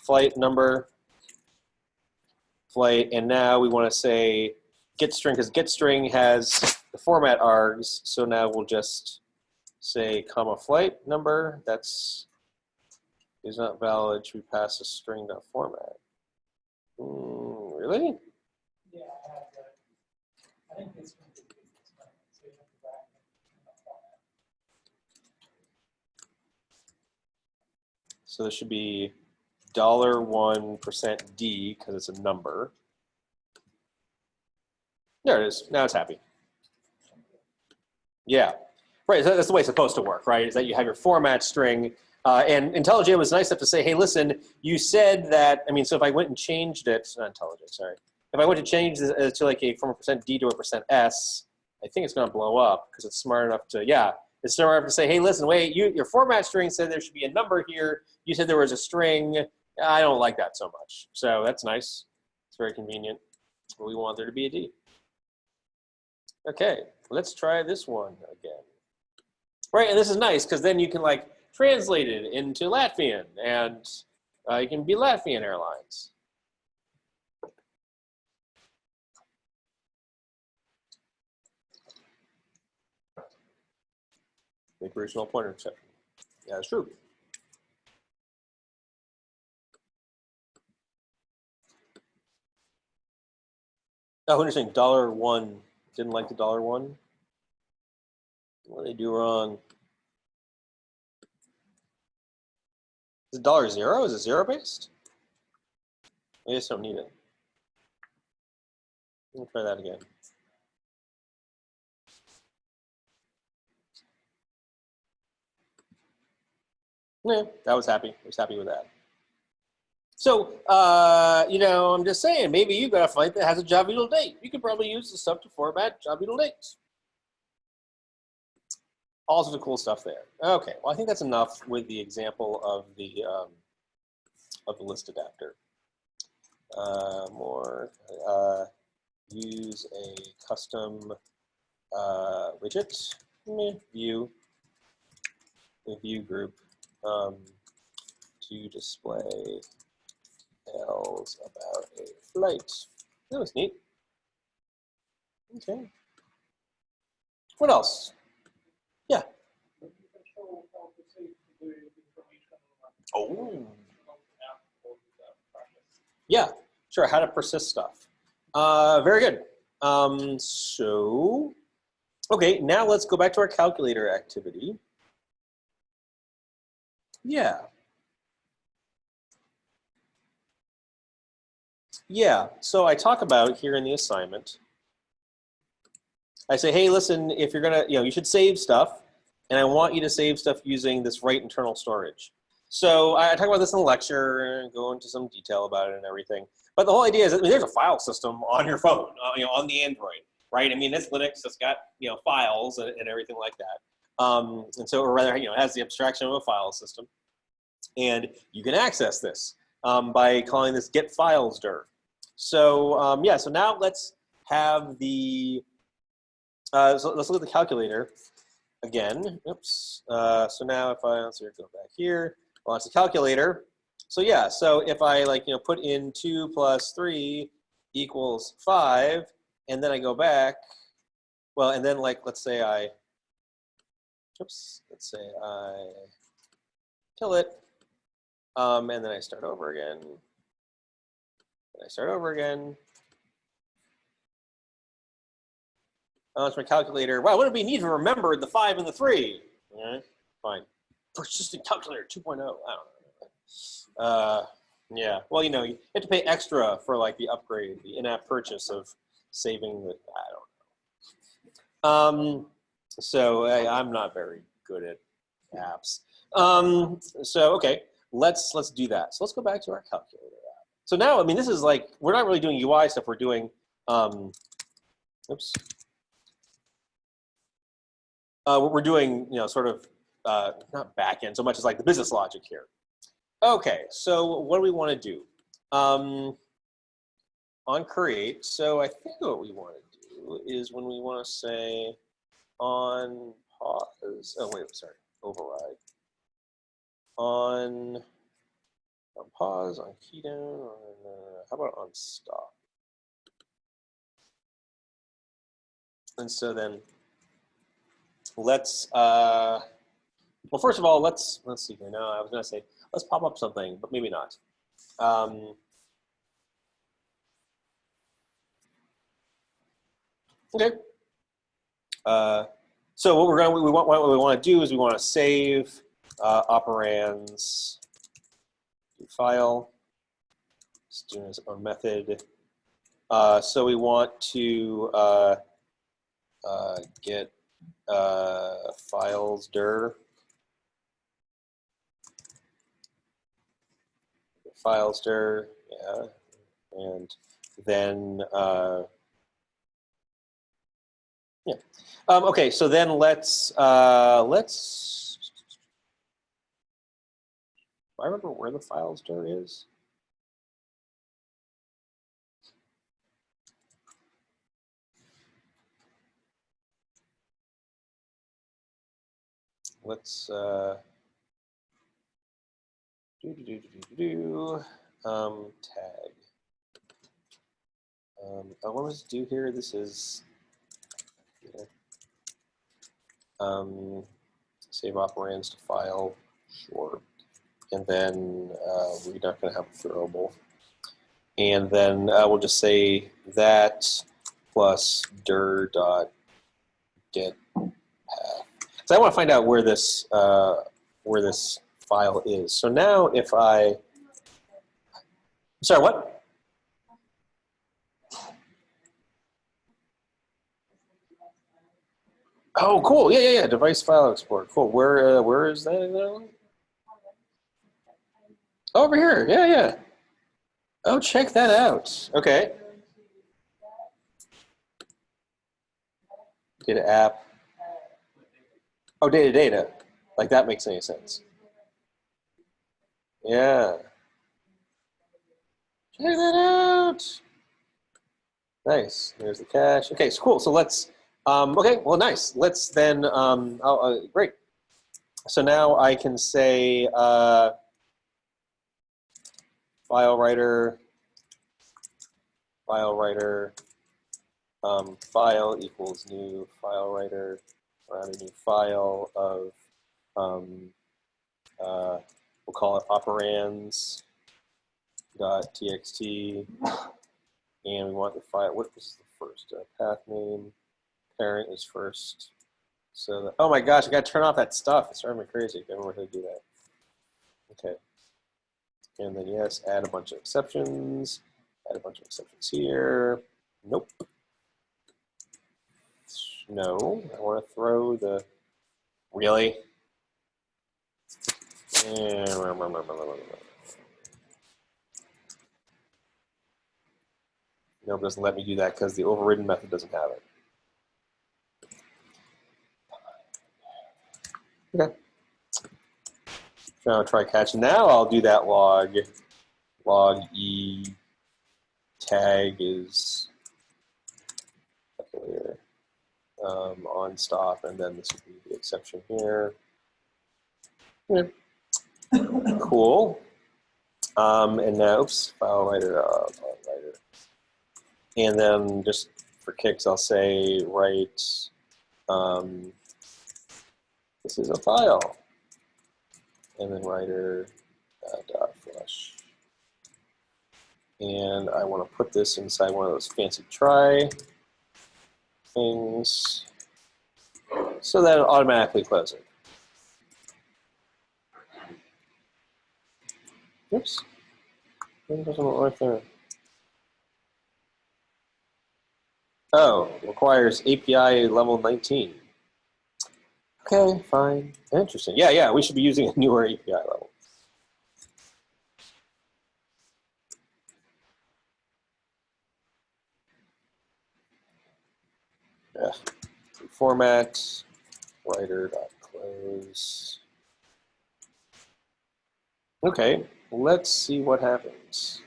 Flight number, flight, and now we want to say get string, because get string has the format args. So now we'll just say comma flight number. That's is not valid. Should we pass a string.format? Really? Yeah, I have the, I think this one is so you have to back in the format. So this should be $1% D because it's a number. There it is. Now it's happy. Yeah. Right, so that's the way it's supposed to work, right? Is that you have your format string, and IntelliJ was nice enough to say, hey, listen, you said that, I mean, so if I went and changed it, not IntelliJ, sorry. If I went to change this to like from a %D to a %S, I think it's gonna blow up because it's smart enough to, yeah, it's smart enough to say, hey, listen, wait, your format string said there should be a number here. You said there was a string. I don't like that so much. So that's nice. It's very convenient. But we want there to be a D. Okay, let's try this one again. Right, and this is nice because then you can like translate it into Latvian, and you can be Latvian Airlines. Make original pointer exception. Yeah, that's true. Oh, interesting. $1 didn't like the $1. What did they do wrong? Is it $0? Is it zero based? I just don't need it. Let me try that again. Yeah, I was happy. I was happy with that. So, you know, I'm just saying, maybe you've got a flight that has a job util date. You could probably use this stuff to format job util dates. All sorts of cool stuff there. Okay, well, I think that's enough with the example of the list adapter. Use a custom widget, view, a view group to display details about a flight. That was neat. Okay. What else? Yeah. Oh. Yeah, sure. How to persist stuff. Very good. So, okay, now let's go back to our calculator activity. Yeah. Yeah, so I talk about here in the assignment, I say, hey, listen, if you're gonna, you should save stuff, and I want you to save stuff using this write internal storage. So I talk about this in the lecture and go into some detail about it and everything. But the whole idea is, I mean, there's a file system on your phone, on the Android, right? I mean, it's Linux, it's got, files and everything like that. And so, or rather, it has the abstraction of a file system. And you can access this by calling this get files dir. So yeah, so now let's have the, so let's look at the calculator again. Oops. So now if I, let's go back here, launch the calculator. So yeah, so if I put in 2 plus 3 equals 5, and then I go back, well, and then let's say I kill it, and then I start over again. Launch my calculator. Wow, wouldn't it be neat to remember the 5 and the 3? All right, fine. Persistent calculator 2.0. I don't know. Yeah. Well, you have to pay extra for the upgrade, the in-app purchase of saving the. I don't know. So I'm not very good at apps. So okay, let's do that. So let's go back to our calculator app. So now, I mean, this is we're not really doing UI stuff. We're doing. Oops. We're doing, sort of not backend so much as the business logic here. Okay, so what do we want to do? On create, so I think what we want to do is when we want to say on pause, oh wait, sorry, override. On pause, on key down, how about on stop? And so then let's, well, first of all, let's see here. No, I was going to say, let's pop up something, but maybe not. Okay. So what we want to do is we want to save operands file. It's doing its own method. So we want to get files dir. Files dir, yeah, and then yeah. Okay, so then let's. I remember where the files dir is. Let's tag. What was it do here? This is save operands to file, sure, and then we're not going to have a throwable, and then we'll just say that plus dir dot get path. So I want to find out where this file is. So now if I, sorry, what? Oh, cool. Yeah. Device file export. Cool. Where is that now? Over here. Yeah. Oh, check that out. Okay. Data app. Oh, data. Like that makes any sense. Yeah. Check that out. Nice. There's the cache. Okay, so cool. So let's. Okay. Well, nice. Let's then. Great. So now I can say file writer file equals new file writer around a new file of we'll call it operands.txt, and we want the file. What was the first path name? Parent is first. So oh my gosh, I got to turn off that stuff. It's driving me crazy. I don't remember how to do that. Okay. And then yes, add a bunch of exceptions. Add a bunch of exceptions here. Nope. No, I want to throw the, really? No, it doesn't let me do that because the overridden method doesn't have it. Okay. Now I'll try catch. Now I'll do that log. Log e tag is here. On stop, and then this would be the exception here. Yeah. Cool. And now, oops, file writer. And then just for kicks, I'll say write. This is a file, and then writer dot flush. And I want to put this inside one of those fancy try things, so that it'll automatically close it. Oops, it doesn't look right there. Oh, requires API level 19. Okay, fine. Interesting. Yeah, we should be using a newer API level. Yeah. Format, writer.close. Okay, let's see what happens.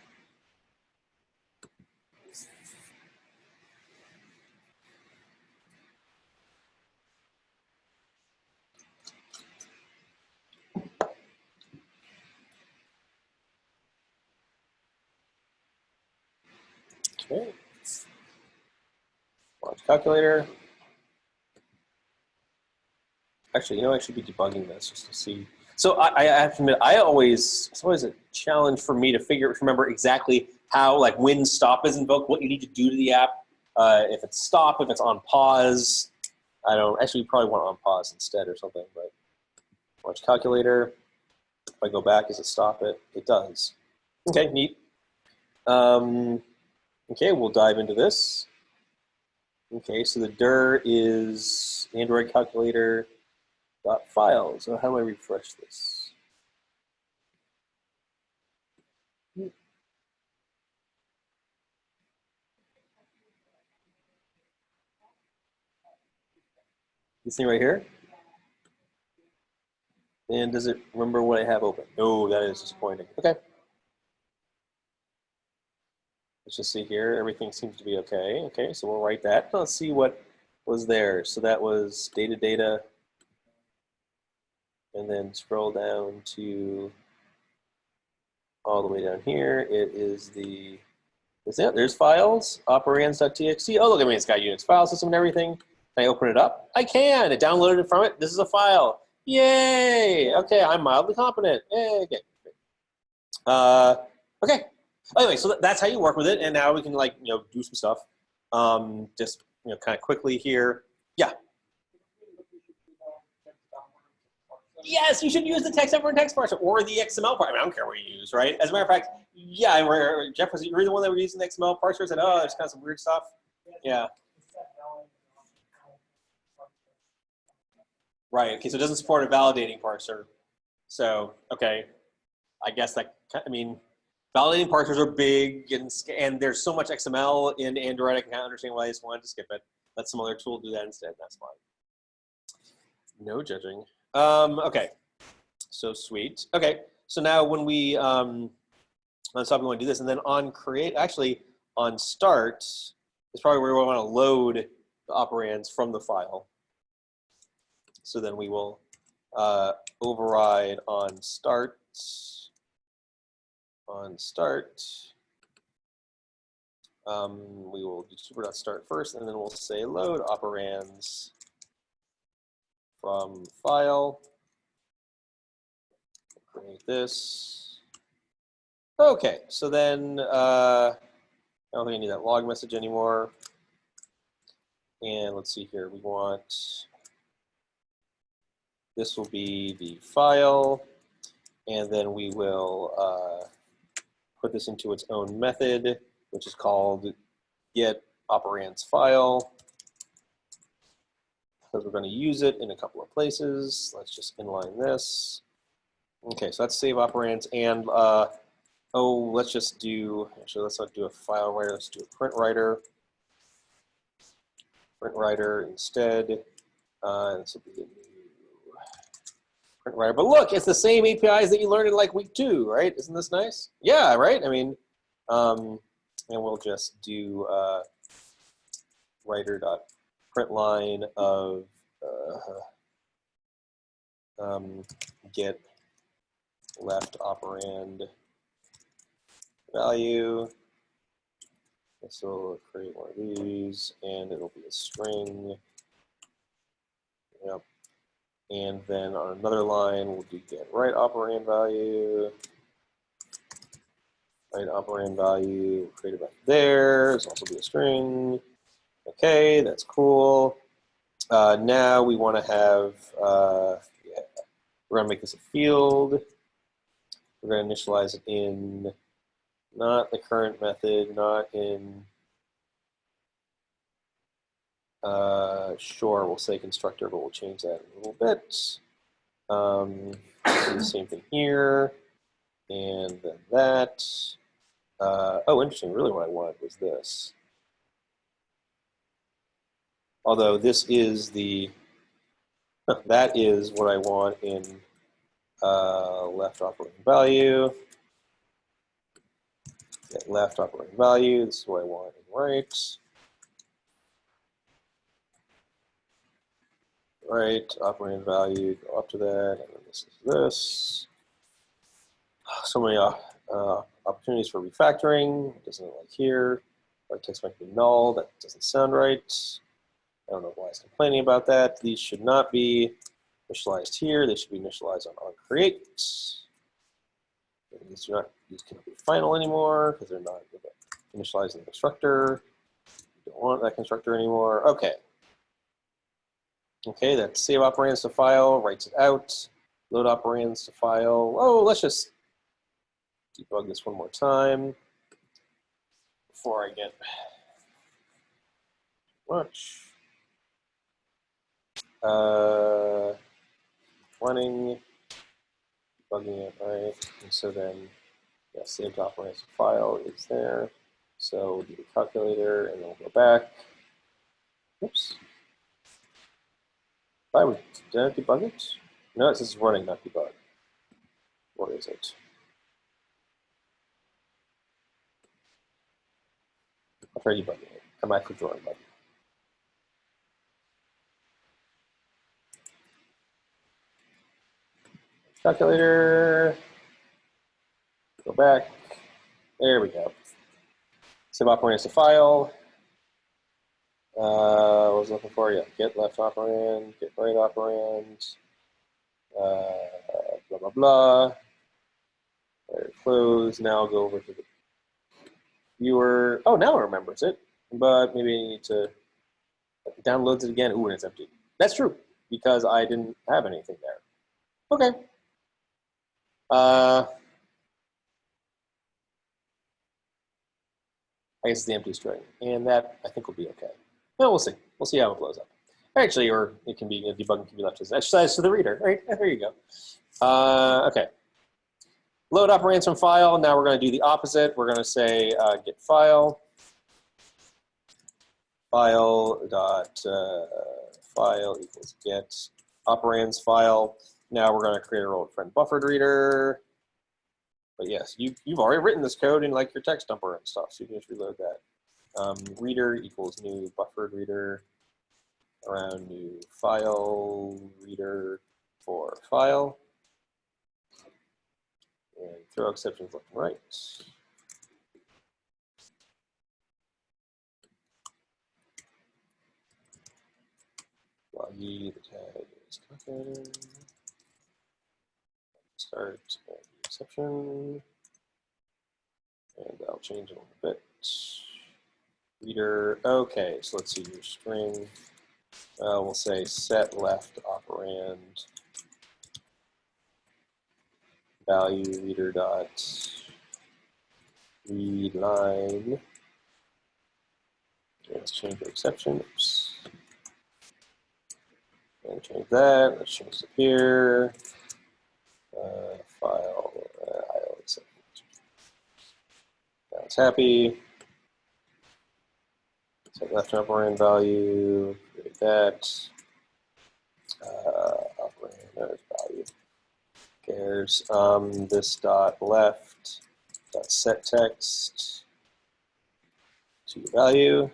Okay. Launch calculator. Actually, I should be debugging this just to see. So I have to admit, it's always a challenge for me to remember exactly how, like when stop is invoked, what you need to do to the app. If it's stop, if it's on pause. I don't, actually you probably want on pause instead or something, but launch calculator. If I go back, does it stop it? It does. Okay, neat. Okay, we'll dive into this. Okay, so the dir is Android calculator dot files. So how do I refresh this? This thing right here? And does it remember what I have open? Oh, that is disappointing. Okay. Let's just see here. Everything seems to be okay. Okay, so we'll write that. Let's see what was there. So that was data. And then scroll down to all the way down here. It is the, there's files, operands.txt. Oh, look at me, it's got Unix file system and everything. Can I open it up? I can. It downloaded it from it. This is a file. Yay. Okay, I'm mildly competent. Yay. Okay. Okay. Anyway, so that's how you work with it, and now we can do some stuff. Just kind of quickly here. Yeah. Yes, you should use the text editor and text parser or the XML parser. I don't care what you use, right? As a matter of fact, yeah, Jeff, you were the one that were using the XML parser and said, oh, there's kind of some weird stuff. Yeah. Right. Okay, so it doesn't support a validating parser. So, okay, I guess validating parsers are big, and there's so much XML in Android, I can kind of understand why I just wanted to skip it. Let some other tool do that instead. That's fine. No judging. Okay, so sweet. Okay, so now when we, let's stop, we want to do this, and then on create, actually on start is probably where we want to load the operands from the file. So then we will override on start. We will do super.start first, and then we'll say load operands from file. Create this. Okay, so then I don't think I need that log message anymore. And let's see here, we want, this will be the file, and then we will put this into its own method, which is called get operands file, because we're going to use it in a couple of places. Let's just inline this. Okay, so that's save operands, and let's just do, actually let's not do a file writer, let's do a print writer. Print writer instead. This will be a new print writer. But look, it's the same APIs that you learned in like week 2, right? Isn't this nice? Yeah, right? I mean, and we'll just do writer.println of get left operand value. This will create one of these, and it'll be a string. Yep. And then on another line, we'll do get write operand value. Write operand value, we'll create it back there. This will also be a string. Okay, that's cool. Now we want to have, we're going to make this a field. We're going to initialize it in not the current method, not in, sure, we'll say constructor, but we'll change that a little bit. Do the same thing here, and then that. Oh, interesting, really what I wanted was this. Although this is the, that is what I want in left operating value. Get left operating value, this is what I want in right. Right, operating value, go up to that, and then this is this. So many opportunities for refactoring. It doesn't like here. Our text might be null. That doesn't sound right. I don't know why it's complaining about that. These should not be initialized here. They should be initialized on create. These cannot be final anymore because they're not initialized in the constructor. You don't want that constructor anymore. Okay. Okay, that's save operands to file, writes it out. Load operands to file. Oh, let's just debug this one more time before I get much. Running, debugging it, right? And so then, yeah, saved operands to file is there. So we'll do the calculator, and then we'll go back. Oops. Did I debug it? No, it says running, not debug. What is it? I'll try debugging it. Come back to the drawing button. Calculator. Go back. There we go. Save operands to file. What was I looking for? Yeah, get left operand, get right operand. Blah, blah, blah. There, close. Now I'll go over to the viewer. Oh, now it remembers it, but maybe I need to download it again. Ooh, and it's empty. That's true, because I didn't have anything there. Okay. I guess it's the empty string, and that I think will be okay. No, we'll see. We'll see how it blows up. Actually, or it can be, debugging can be left as an exercise to the reader, right? There you go. Okay. Load operands from file. Now we're going to do the opposite. We're going to say get file. File dot file equals get operands file. Now we're going to create our old friend buffered reader. But yes, you've already written this code in like your text dumper and stuff, so you can just reload that. Reader equals new buffered reader around new file reader for file. And throw exceptions left and right. Log e, the tag is calculated. Start exception. And I'll change it a little bit. Reader, okay, so let's see your string. We'll say set left operand value reader dot read line. Okay, let's change the exception. Oops. And change that. Let's change it here. File IO exception. Now it's happy. Set left operand value. Create that. Operand value. Cares. This dot left dot set text to value,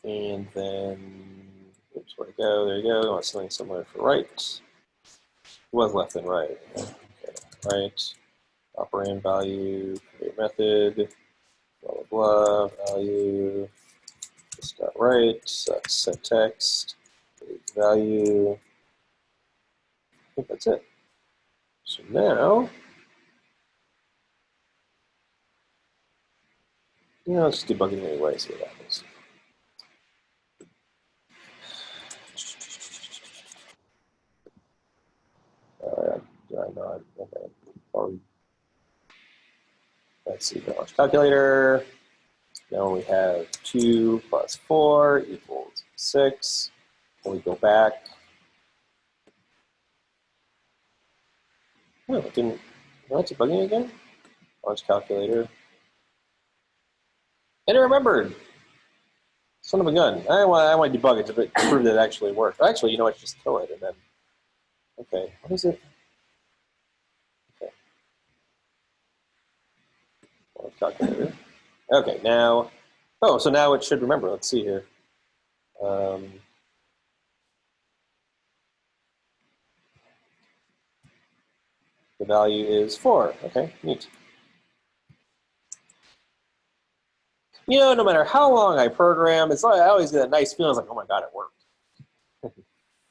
and then oops, where'd it go? There you go. I want something similar for right. It was left and right. Okay, right. Operand value. Create method. Blah blah blah. Value. This dot right. Set text. Create value. I think that's it. So now, let's debug it anyway, see what happens. Do I not? Okay. Let's see, launch calculator. Now we have 2 plus 4 equals 6. When we go back, no, it didn't. What's it bugging again? Launch calculator. And it remembered. Son of a gun. I want to debug it to prove that it actually worked. Actually, you know what? Just kill it and then. Okay. What is it? Okay. Launch calculator. Okay. Now. Oh, so now it should remember. Let's see here. The value is 4. Okay. Neat. No matter how long I program, it's like I always get a nice feeling. It's like, oh my God, it worked.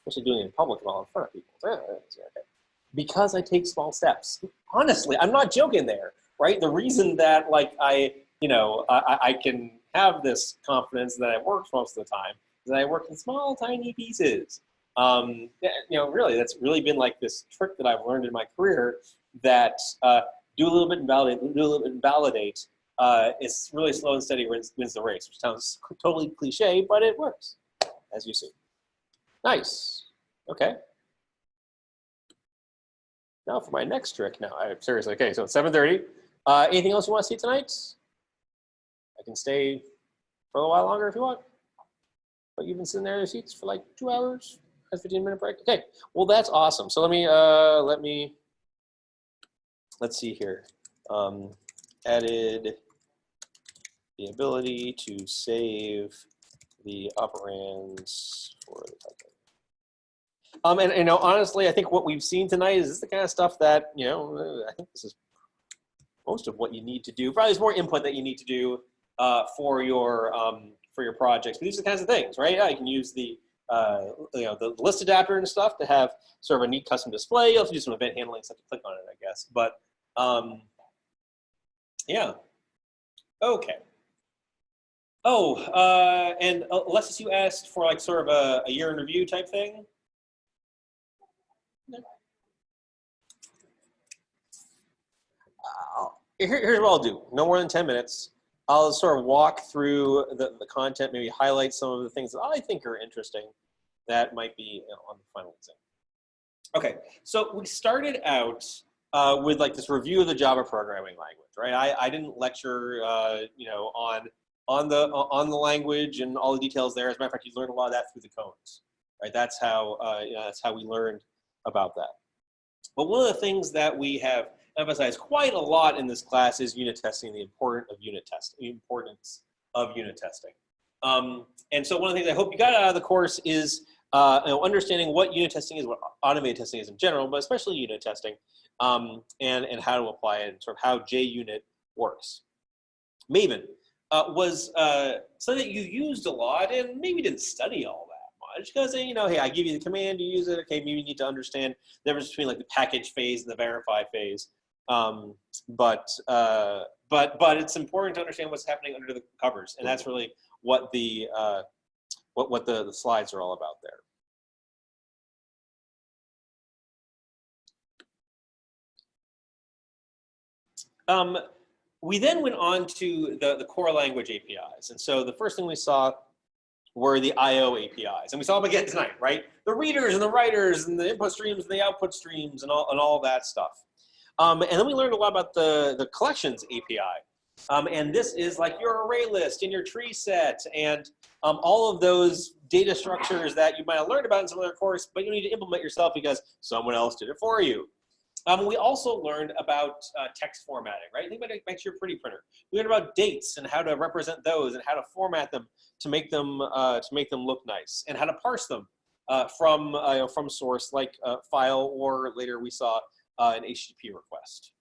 Especially doing it in public and all in front of people. Okay. Because I take small steps. Honestly, I'm not joking there, right? The reason that like I can have this confidence that it works most of the time is that I work in small, tiny pieces. Really, that's really been like this trick that I've learned in my career that do a little bit and validate, do a little bit and validate. It's really slow and steady wins the race, which sounds totally cliche, but it works, as you see. Nice. Okay. Now for my next trick. Now, seriously. Okay, so it's 7:30. Anything else you want to see tonight? I can stay for a little while longer if you want. But you've been sitting there in your seats for like 2 hours. Has 15-minute break. Okay. Well, that's awesome. So let's see here. Added the ability to save the operands for the typing. And honestly, I think what we've seen tonight is this the kind of stuff that, I think this is most of what you need to do. Probably there's more input that you need to do for your projects. But these are the kinds of things, right? Yeah, you can use the list adapter and stuff to have sort of a neat custom display. You also do some event handling stuff to click on it, I guess. But yeah. Okay. Oh, and Alexis, you asked for like sort of a year in review type thing. Here's what I'll do. No more than 10 minutes. I'll sort of walk through the content, maybe highlight some of the things that I think are interesting that might be on the final exam. Okay, so we started out with like this review of the Java programming language, right? I didn't lecture, on the language and all the details there. As a matter of fact, you learned a lot of that through the cones, right? That's how we learned about that. But one of the things that we have emphasized quite a lot in this class is unit testing, the importance of unit testing. And so one of the things I hope you got out of the course is understanding what unit testing is, what automated testing is in general, but especially unit testing, and how to apply it, and sort of how JUnit works. Maven was something that you used a lot and maybe didn't study all that much because, hey, I give you the command, you use it. Okay, maybe you need to understand the difference between like the package phase and the verify phase. But it's important to understand what's happening under the covers, and that's really what the slides are all about there. We then went on to the core language APIs, and so the first thing we saw were the I/O APIs, and we saw them again tonight, right? The readers and the writers and the input streams and the output streams and all that stuff. And then we learned a lot about the collections API. And this is like your array list and your tree set and all of those data structures that you might have learned about in some other course, but you need to implement yourself because someone else did it for you. We also learned about text formatting, right? Think about it makes your pretty printer. We learned about dates and how to represent those and how to format them to make them look nice, and how to parse them from source like file, or later we saw an HTTP request.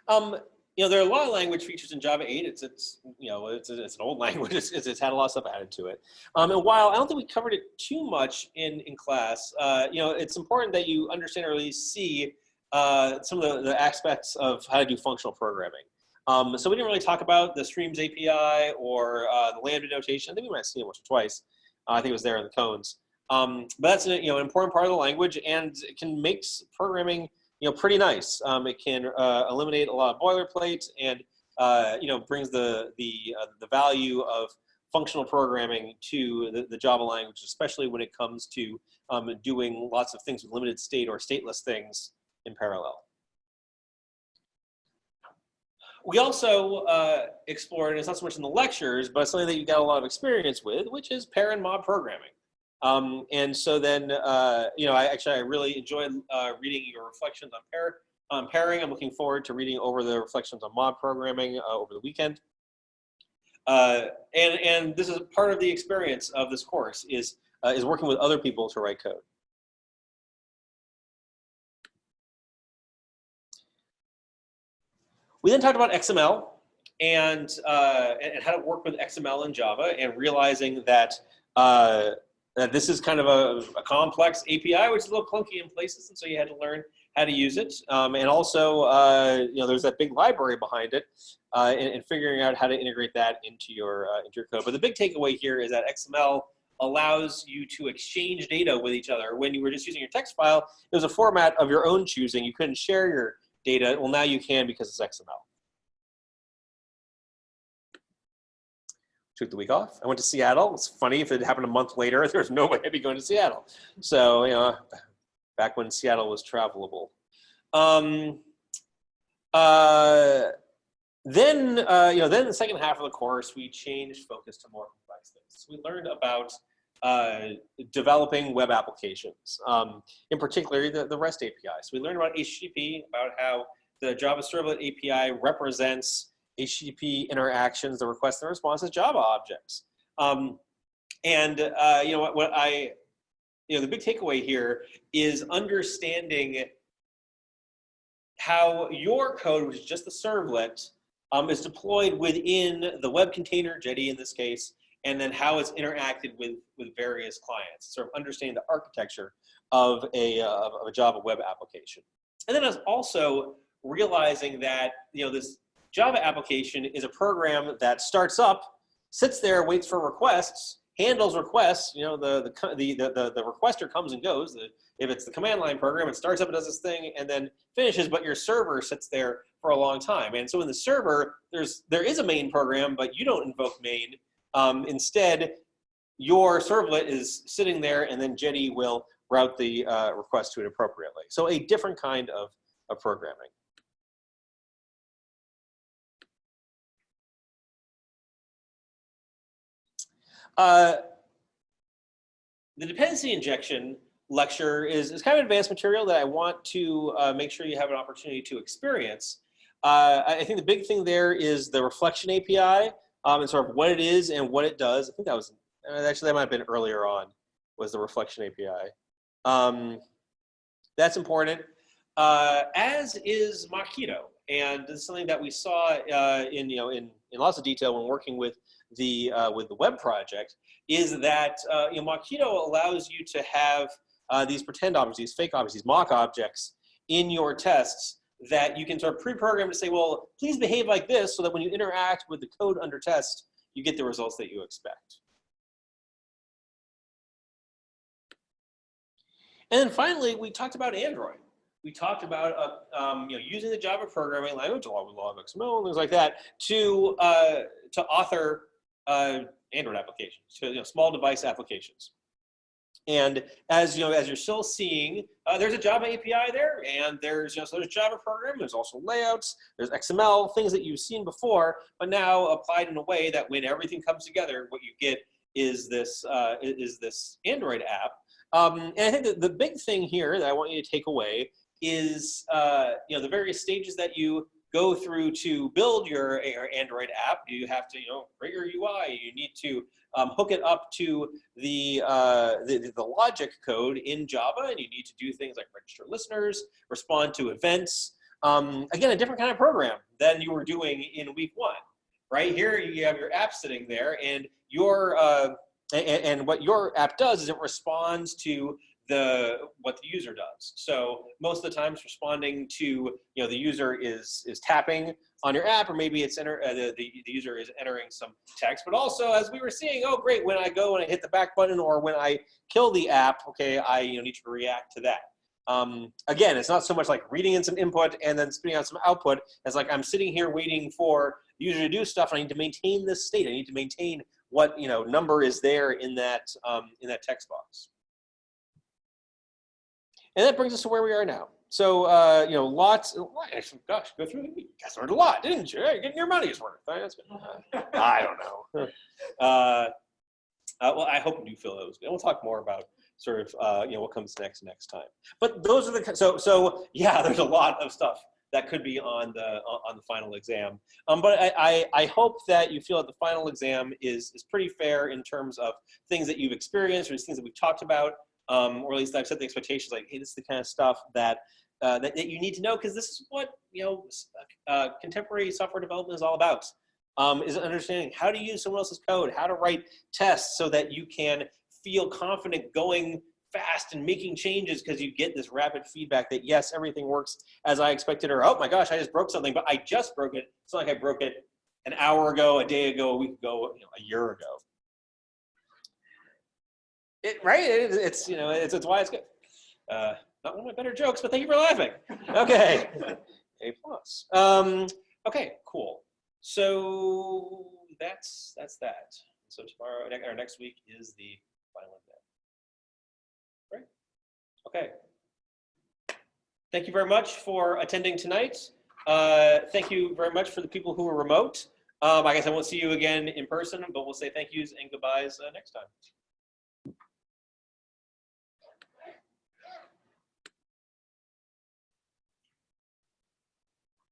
There are a lot of language features in Java 8. It's an old language. It's had a lot of stuff added to it. And while I don't think we covered it too much in class, it's important that you understand or at least see some of the aspects of how to do functional programming. So we didn't really talk about the streams API or the lambda notation. I think we might have seen it once or twice. I think it was there in the cones. But that's an important part of the language, and it can make programming pretty nice. It can eliminate a lot of boilerplate, and brings the value of functional programming to the Java language, especially when it comes to doing lots of things with limited state or stateless things in parallel. We also explored, and it's not so much in the lectures, but something that you got a lot of experience with, which is pair and mob programming. And so then, I really enjoyed reading your reflections on pairing. I'm looking forward to reading over the reflections on mob programming over the weekend. And this is part of the experience of this course is working with other people to write code. We then talked about XML and how to work with XML in Java, and realizing that this is kind of a complex API, which is a little clunky in places, and so you had to learn how to use it. And also, there's that big library behind it, and figuring out how to integrate that into your code. But the big takeaway here is that XML allows you to exchange data with each other. When you were just using your text file, it was a format of your own choosing. You couldn't share your data. Well, now you can because it's XML. Took the week off. I went to Seattle. It's funny, if it happened a month later, there's no way I'd be going to Seattle. So, back when Seattle was travelable. Then the second half of the course, we changed focus to more complex things. We learned about developing web applications, in particular the REST API. So we learned about HTTP, about how the Java Servlet API represents HTTP interactions, the requests and responses, Java objects. The big takeaway here is understanding how your code, which is just the servlet, is deployed within the web container, Jetty in this case, and then how it's interacted with various clients. Sort of understanding the architecture of a Java web application. And then also realizing that this Java application is a program that starts up, sits there, waits for requests, handles requests. The requester comes and goes. If it's the command line program, it starts up, it does this thing, and then finishes. But your server sits there for a long time. And so in the server, there is a main program, but you don't invoke main. Instead, your servlet is sitting there, and then Jetty will route the request to it appropriately. So a different kind of programming. The dependency injection lecture is kind of advanced material that I want to make sure you have an opportunity to experience. I think the big thing there is the reflection API and sort of what it is and what it does. I think that was, actually that might have been earlier on, was the reflection API. That's important, as is Mockito. And this is something that we saw in lots of detail when working with the web project, is that Mockito allows you to have these pretend objects, these fake objects, these mock objects in your tests that you can sort of pre-program to say, well, please behave like this, so that when you interact with the code under test, you get the results that you expect. And then finally, we talked about Android. We talked about using the Java programming language, along with a lot of XML and things like that, to author Android applications, to small device applications. And as you're still seeing, there's a Java API there, and there's there's Java programming. There's also layouts. There's XML, things that you've seen before, but now applied in a way that when everything comes together, what you get is this Android app. And I think that the big thing here that I want you to take away is the various stages that you go through to build your Android app. You have to write your UI. You need to hook it up to the logic code in Java, and you need to do things like register listeners, respond to events. Again, a different kind of program than you were doing in week one. Right here, you have your app sitting there, and what your app does is it responds to what the user does. So most of the time it's responding to, the user is tapping on your app, or maybe it's the user is entering some text. But also, as we were seeing, oh great, when I go and I hit the back button, or when I kill the app, okay, I need to react to that. Again, it's not so much like reading in some input and then spitting out some output. It's like I'm sitting here waiting for the user to do stuff, and I need to maintain this state. I need to maintain what number is there in that text box. And that brings us to where we are now. So, lots, gosh, go through, you guys learned a lot, didn't you? You're getting your money's worth. That's good. I don't know. Well, I hope you do feel that was good. We'll talk more about sort of, what comes next time. But those are the, so yeah, there's a lot of stuff that could be on the final exam. But I hope that you feel that the final exam is pretty fair in terms of things that you've experienced, or things that we've talked about. Or at least I've set the expectations like, hey, this is the kind of stuff that you need to know, because this is what contemporary software development is all about. Is understanding how to use someone else's code, how to write tests so that you can feel confident going fast and making changes because you get this rapid feedback that yes, everything works as I expected, or oh my gosh, I just broke something, but I just broke it. It's not like I broke it an hour ago, a day ago, a week ago, a year ago. It's why it's good. Not one of my better jokes, but thank you for laughing. Okay, A plus. Okay, cool. So that's that. So tomorrow, or next week, is the final exam. Right? Okay. Thank you very much for attending tonight. Thank you very much for the people who are remote. I guess I won't see you again in person, but we'll say thank yous and goodbyes next time.